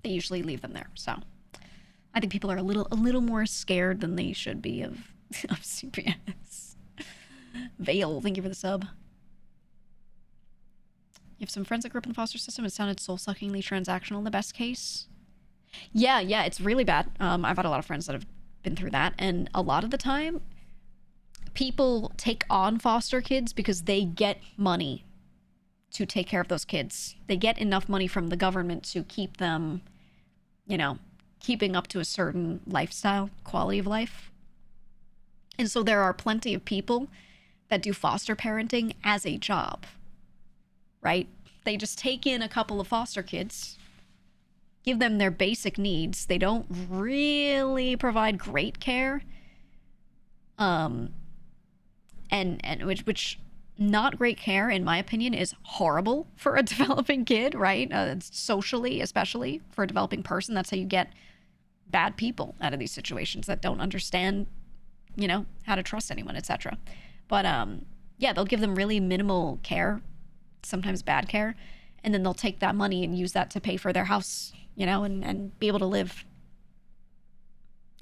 [SPEAKER 1] they usually leave them there. So I think people are a little more scared than they should be of CPS. Vale, thank you for the sub. You have some friends that grew up in the foster system. It sounded soul-suckingly transactional in the best case. Yeah, it's really bad. I've had a lot of friends that have been through that. And a lot of the time, people take on foster kids because they get money to take care of those kids. They get enough money from the government to keep them, you know, keeping up to a certain lifestyle, quality of life. And so there are plenty of people that do foster parenting as a job, right? They just take in a couple of foster kids, give them their basic needs. They don't really provide great care. And which not great care, in my opinion, is horrible for a developing kid, right? Socially, especially for a developing person. That's how you get bad people out of these situations that don't understand, you know, how to trust anyone, etc. But yeah, they'll give them really minimal care, sometimes bad care, and then they'll take that money and use that to pay for their house, you know, and be able to live.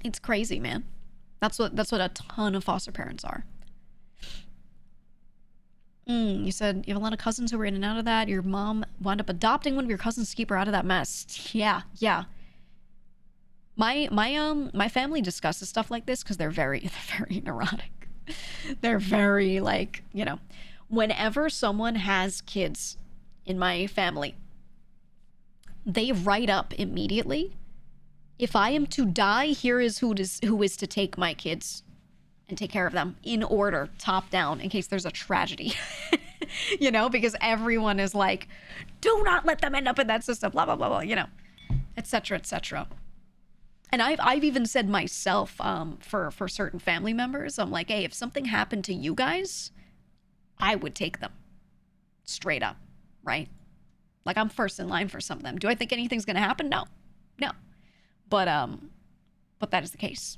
[SPEAKER 1] It's crazy, man. That's what a ton of foster parents are. You said you have a lot of cousins who were in and out of that. Your mom wound up adopting one of your cousins to keep her out of that mess. Yeah, yeah. My family discusses stuff like this because they're very neurotic. They're very like, whenever someone has kids in my family, they write up immediately, if I am to die, here is who is to take my kids and take care of them in order, top down, in case there's a tragedy. Because everyone is like, do not let them end up in that system, blah, blah, blah, blah, etc., etc. And I've even said myself, for certain family members, I'm like, hey, if something happened to you guys, I would take them. Straight up, right? Like, I'm first in line for some of them. Do I think anything's gonna happen? No. But that is the case.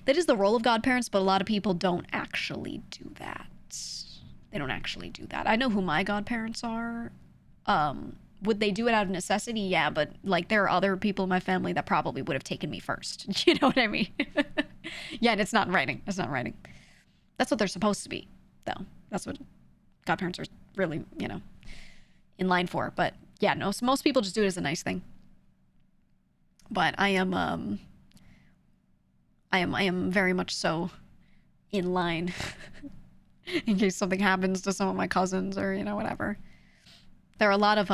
[SPEAKER 1] That is the role of godparents, but a lot of people don't actually do that. They don't actually do that. I know who my godparents are. Would they do it out of necessity? Yeah, but like there are other people in my family that probably would have taken me first. You know what I mean? Yeah, and it's not in writing. It's not in writing. That's what they're supposed to be, though. That's what godparents are really, in line for. But yeah, no, so most people just do it as a nice thing. But I am very much so in line in case something happens to some of my cousins or, whatever. There are a lot of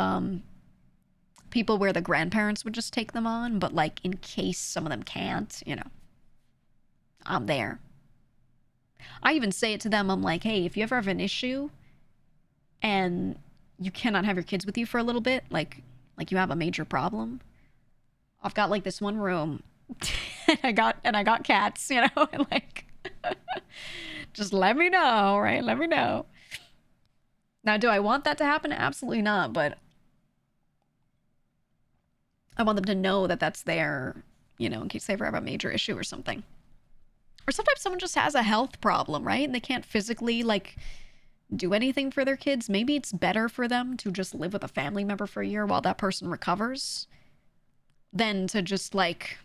[SPEAKER 1] people where the grandparents would just take them on, but like in case some of them can't, I'm there. I even say it to them. I'm like, hey, if you ever have an issue and you cannot have your kids with you for a little bit, like you have a major problem, I've got like this one room and I got cats, and like just let me know, right? Let me know. Now, do I want that to happen? Absolutely not, but I want them to know that that's there, in case they ever have a major issue or something. Or sometimes someone just has a health problem, right? And they can't physically, like, do anything for their kids. Maybe it's better for them to just live with a family member for a year while that person recovers than to just, like,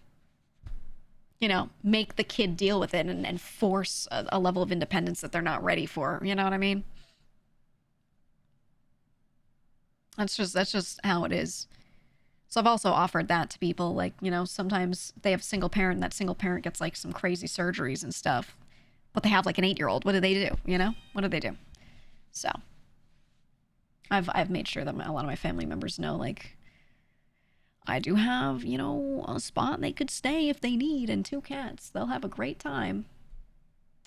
[SPEAKER 1] make the kid deal with it and force a level of independence that they're not ready for. You know what I mean? That's just how it is. So I've also offered that to people, like, sometimes they have a single parent and that single parent gets like some crazy surgeries and stuff, but they have like an 8-year-old. What do they do? What do they do? So I've made sure that a lot of my family members know, like, I do have, a spot they could stay if they need and 2 cats. They'll have a great time,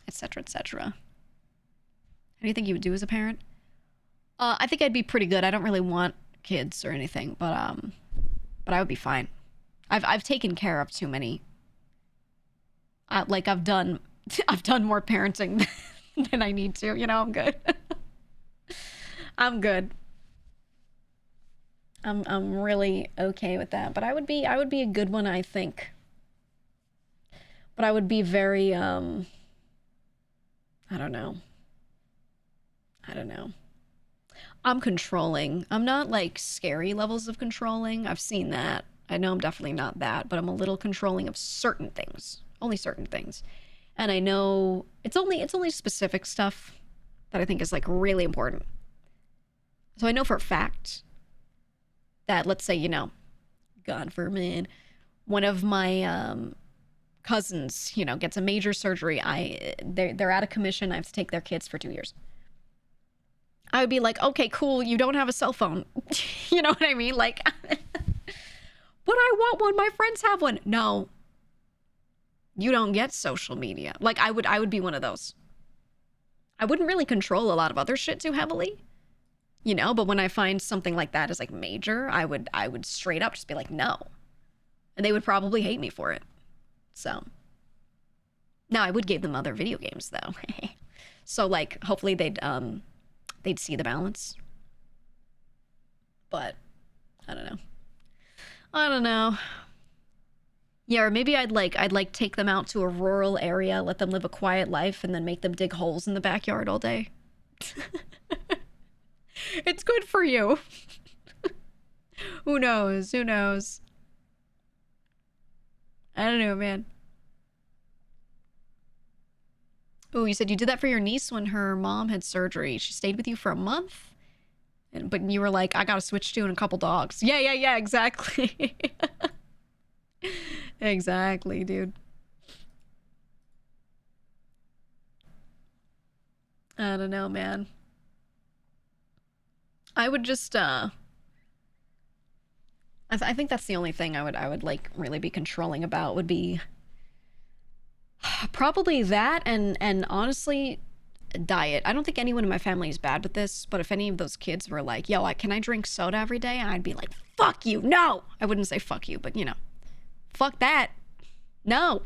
[SPEAKER 1] etc., etc. How do you think you would do as a parent? I think I'd be pretty good. I don't really want kids or anything, but I would be fine. I've taken care of too many. Like I've done more parenting than I need to. I'm good. I'm good. I'm really okay with that. But I would be a good one, I think. But I would be very I don't know. I'm controlling. I'm not like scary levels of controlling. I've seen that. I know I'm definitely not that, but I'm a little controlling of certain things. Only certain things. And I know it's only specific stuff that I think is like really important. So I know for a fact that, let's say, God forbid, one of my cousins, gets a major surgery. They're out of commission. I have to take their kids for 2 years. I would be like, okay, cool, you don't have a cell phone. You know what I mean? Like, but I want one. My friends have one. No, you don't get social media. Like, I would be one of those. I wouldn't really control a lot of other shit too heavily, but when I find something like that is like major, I would straight up just be like, no. And they would probably hate me for it. So now I would give them other video games though. So like, hopefully they'd see the balance. But I don't know. Yeah, or maybe I'd take them out to a rural area, let them live a quiet life, and then make them dig holes in the backyard all day. It's good for you. Who knows? I don't know, man. Oh, you said you did that for your niece when her mom had surgery. She stayed with you for a month? But you were like, I gotta switch to a couple dogs. Yeah, exactly. Exactly, dude. I don't know, man. I would just, I think that's the only thing I would like really be controlling about would be probably that and honestly, diet. I don't think anyone in my family is bad with this, but if any of those kids were like, yo, can I drink soda every day? I'd be like, fuck you, no! I wouldn't say fuck you, but you know, fuck that. No.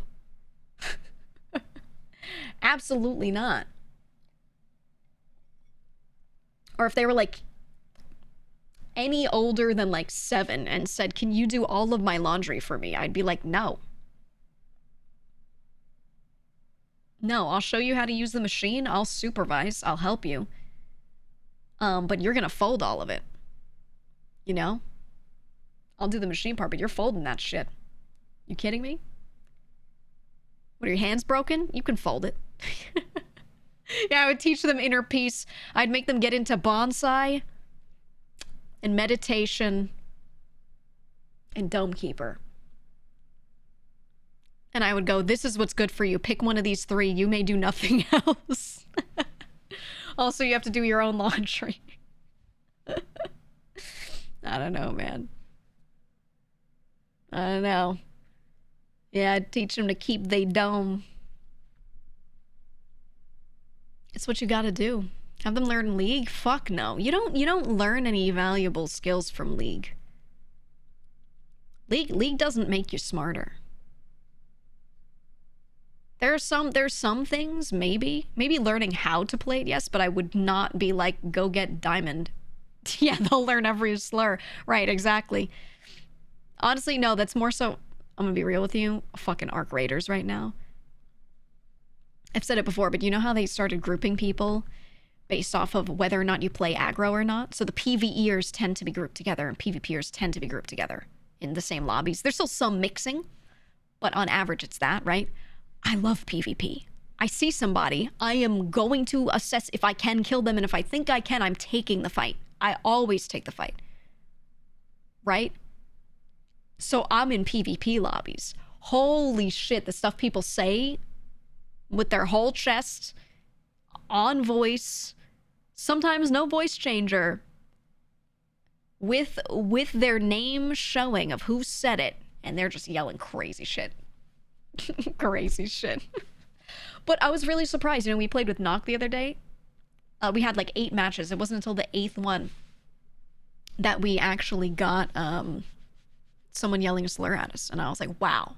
[SPEAKER 1] Absolutely not. Or if they were like any older than like 7 and said, can you do all of my laundry for me? I'd be like, no. No, I'll show you how to use the machine. I'll supervise. I'll help you. But you're gonna fold all of it. You know? I'll do the machine part, but you're folding that shit. You kidding me? What, are your hands broken? You can fold it. Yeah, I would teach them inner peace. I'd make them get into bonsai and meditation and Dome Keeper. And I would go, this is what's good for you. Pick one of these 3. You may do nothing else. Also, you have to do your own laundry. I don't know, man. I don't know. Yeah, I'd teach them to keep they dome. It's what you gotta do. Have them learn League? Fuck no. You don't learn any valuable skills from League. League doesn't make you smarter. There's some things, maybe learning how to play it, yes, but I would not be like, go get Diamond. Yeah, they'll learn every slur. Right, exactly. Honestly, no, that's more so, I'm gonna be real with you, fucking Arc Raiders right now. I've said it before, but you know how they started grouping people based off of whether or not you play aggro or not? So the PvEers tend to be grouped together and PvPers tend to be grouped together in the same lobbies. There's still some mixing, but on average it's that, right? I love PvP. I see somebody, I am going to assess if I can kill them, and if I think I can, I'm taking the fight. I always take the fight. Right? So I'm in PvP lobbies. Holy shit, the stuff people say with their whole chest, on voice, sometimes no voice changer, with their name showing of who said it, and they're just yelling crazy shit. Crazy shit. But I was really surprised. You know, we played with Knock the other day. We had like 8 matches. It wasn't until the 8th one that we actually got someone yelling a slur at us, and I was like, wow,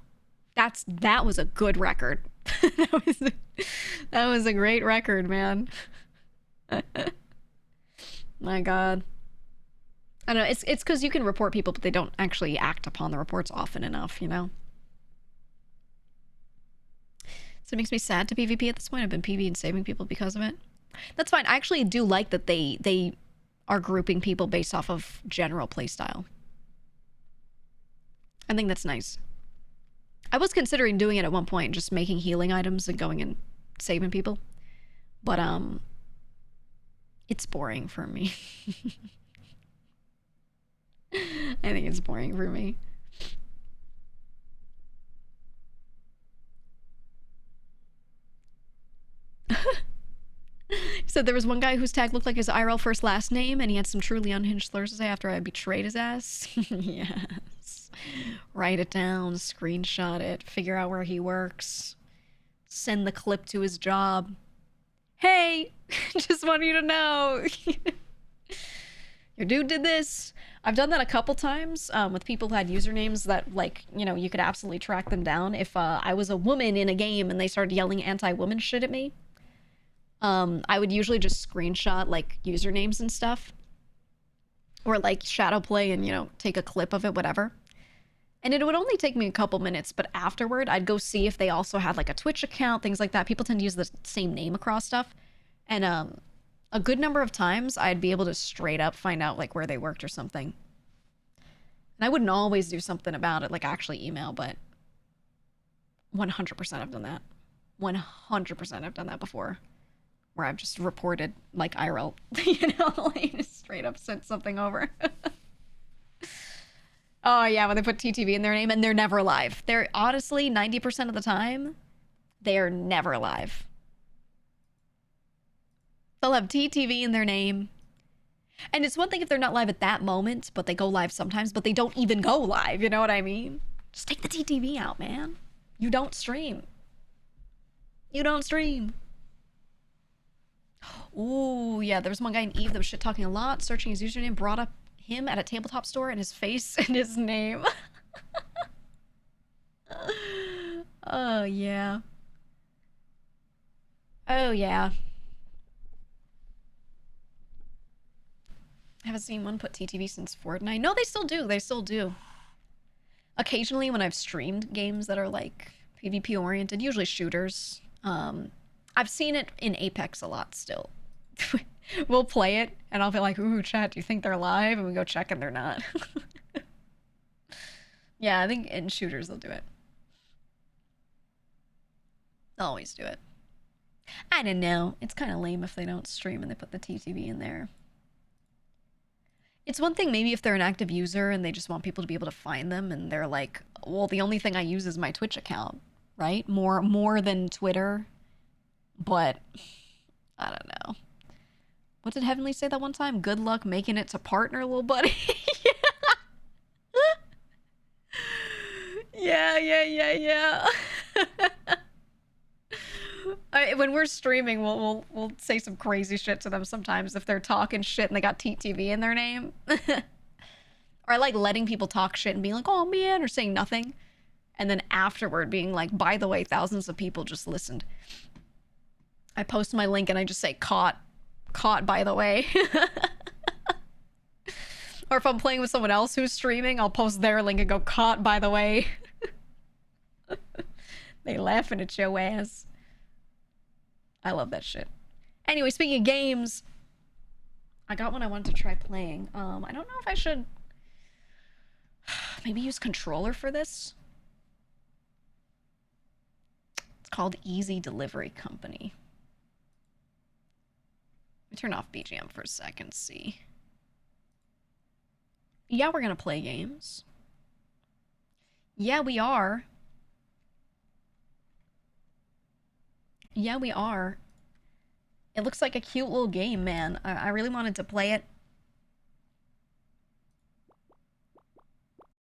[SPEAKER 1] that was a good record. that was a great record, man. My God. I don't know, it's because you can report people, but they don't actually act upon the reports often enough, you know? So it makes me sad to PvP at this point. I've been PvP and saving people because of it. That's fine. I actually do like that they are grouping people based off of general playstyle. I think that's nice. I was considering doing it at one point, just making healing items and going and saving people. But, it's boring for me. I think it's boring for me. He said there was one guy whose tag looked like his IRL first last name, and he had some truly unhinged slurs to say after I betrayed his ass. Yes. Write it down, screenshot it, figure out where he works, send the clip to his job. Hey, just want you to know. Your dude did this. I've done that a couple times with people who had usernames that, like, you know, you could absolutely track them down. If I was a woman in a game and they started yelling anti-woman shit at me, I would usually just screenshot, like, usernames and stuff. Or, like, shadow play and, you know, take a clip of it, whatever. And it would only take me a couple minutes, but afterward, I'd go see if they also had, like, a Twitch account, things like that. People tend to use the same name across stuff. And, a good number of times, I'd be able to straight up find out, like, where they worked or something. And I wouldn't always do something about it, like actually email, but 100% I've done that. 100% I've done that before. Where I've just reported, like, IRL, you know, like, just straight up sent something over. Oh, yeah, when they put TTV in their name, and they're never live. They're, honestly, 90% of the time, they're never live. They'll have TTV in their name. And it's one thing if they're not live at that moment, but they go live sometimes, but they don't even go live, you know what I mean? Just take the TTV out, man. You don't stream. You don't stream. Ooh, yeah, there was one guy in Eve that was shit-talking a lot, searching his username, brought up him at a tabletop store and his face and his name. Oh, yeah. Oh, yeah. I haven't seen one put TTV since Fortnite. No, they still do. They still do. Occasionally when I've streamed games that are, like, PvP-oriented, usually shooters, I've seen it in Apex a lot still. We'll play it, and I'll be like, ooh, chat, do you think they're live? And we go check, and they're not. Yeah, I think in shooters they'll do it. They'll always do it. I don't know. It's kind of lame if they don't stream and they put the TTV in there. It's one thing maybe if they're an active user and they just want people to be able to find them, and they're like, well, the only thing I use is my Twitch account, right? More than Twitter. But I don't know. What did Heavenly say that one time? Good luck making it to partner, little buddy. Yeah. When we're streaming, we'll say some crazy shit to them sometimes if they're talking shit and they got TTV in their name. Or I like letting people talk shit and being like, oh man, or saying nothing. And then afterward being like, by the way, thousands of people just listened. I post my link and I just say, caught, by the way. Or if I'm playing with someone else who's streaming, I'll post their link and go, caught, by the way. They laughing at your ass. I love that shit. Anyway, speaking of games, I got one I wanted to try playing. I don't know if I should maybe use controller for this. It's called Easy Delivery Company. Let me turn off BGM for a second, see. Yeah, we're gonna play games. Yeah, we are. Yeah, we are. It looks like a cute little game, man. I really wanted to play it.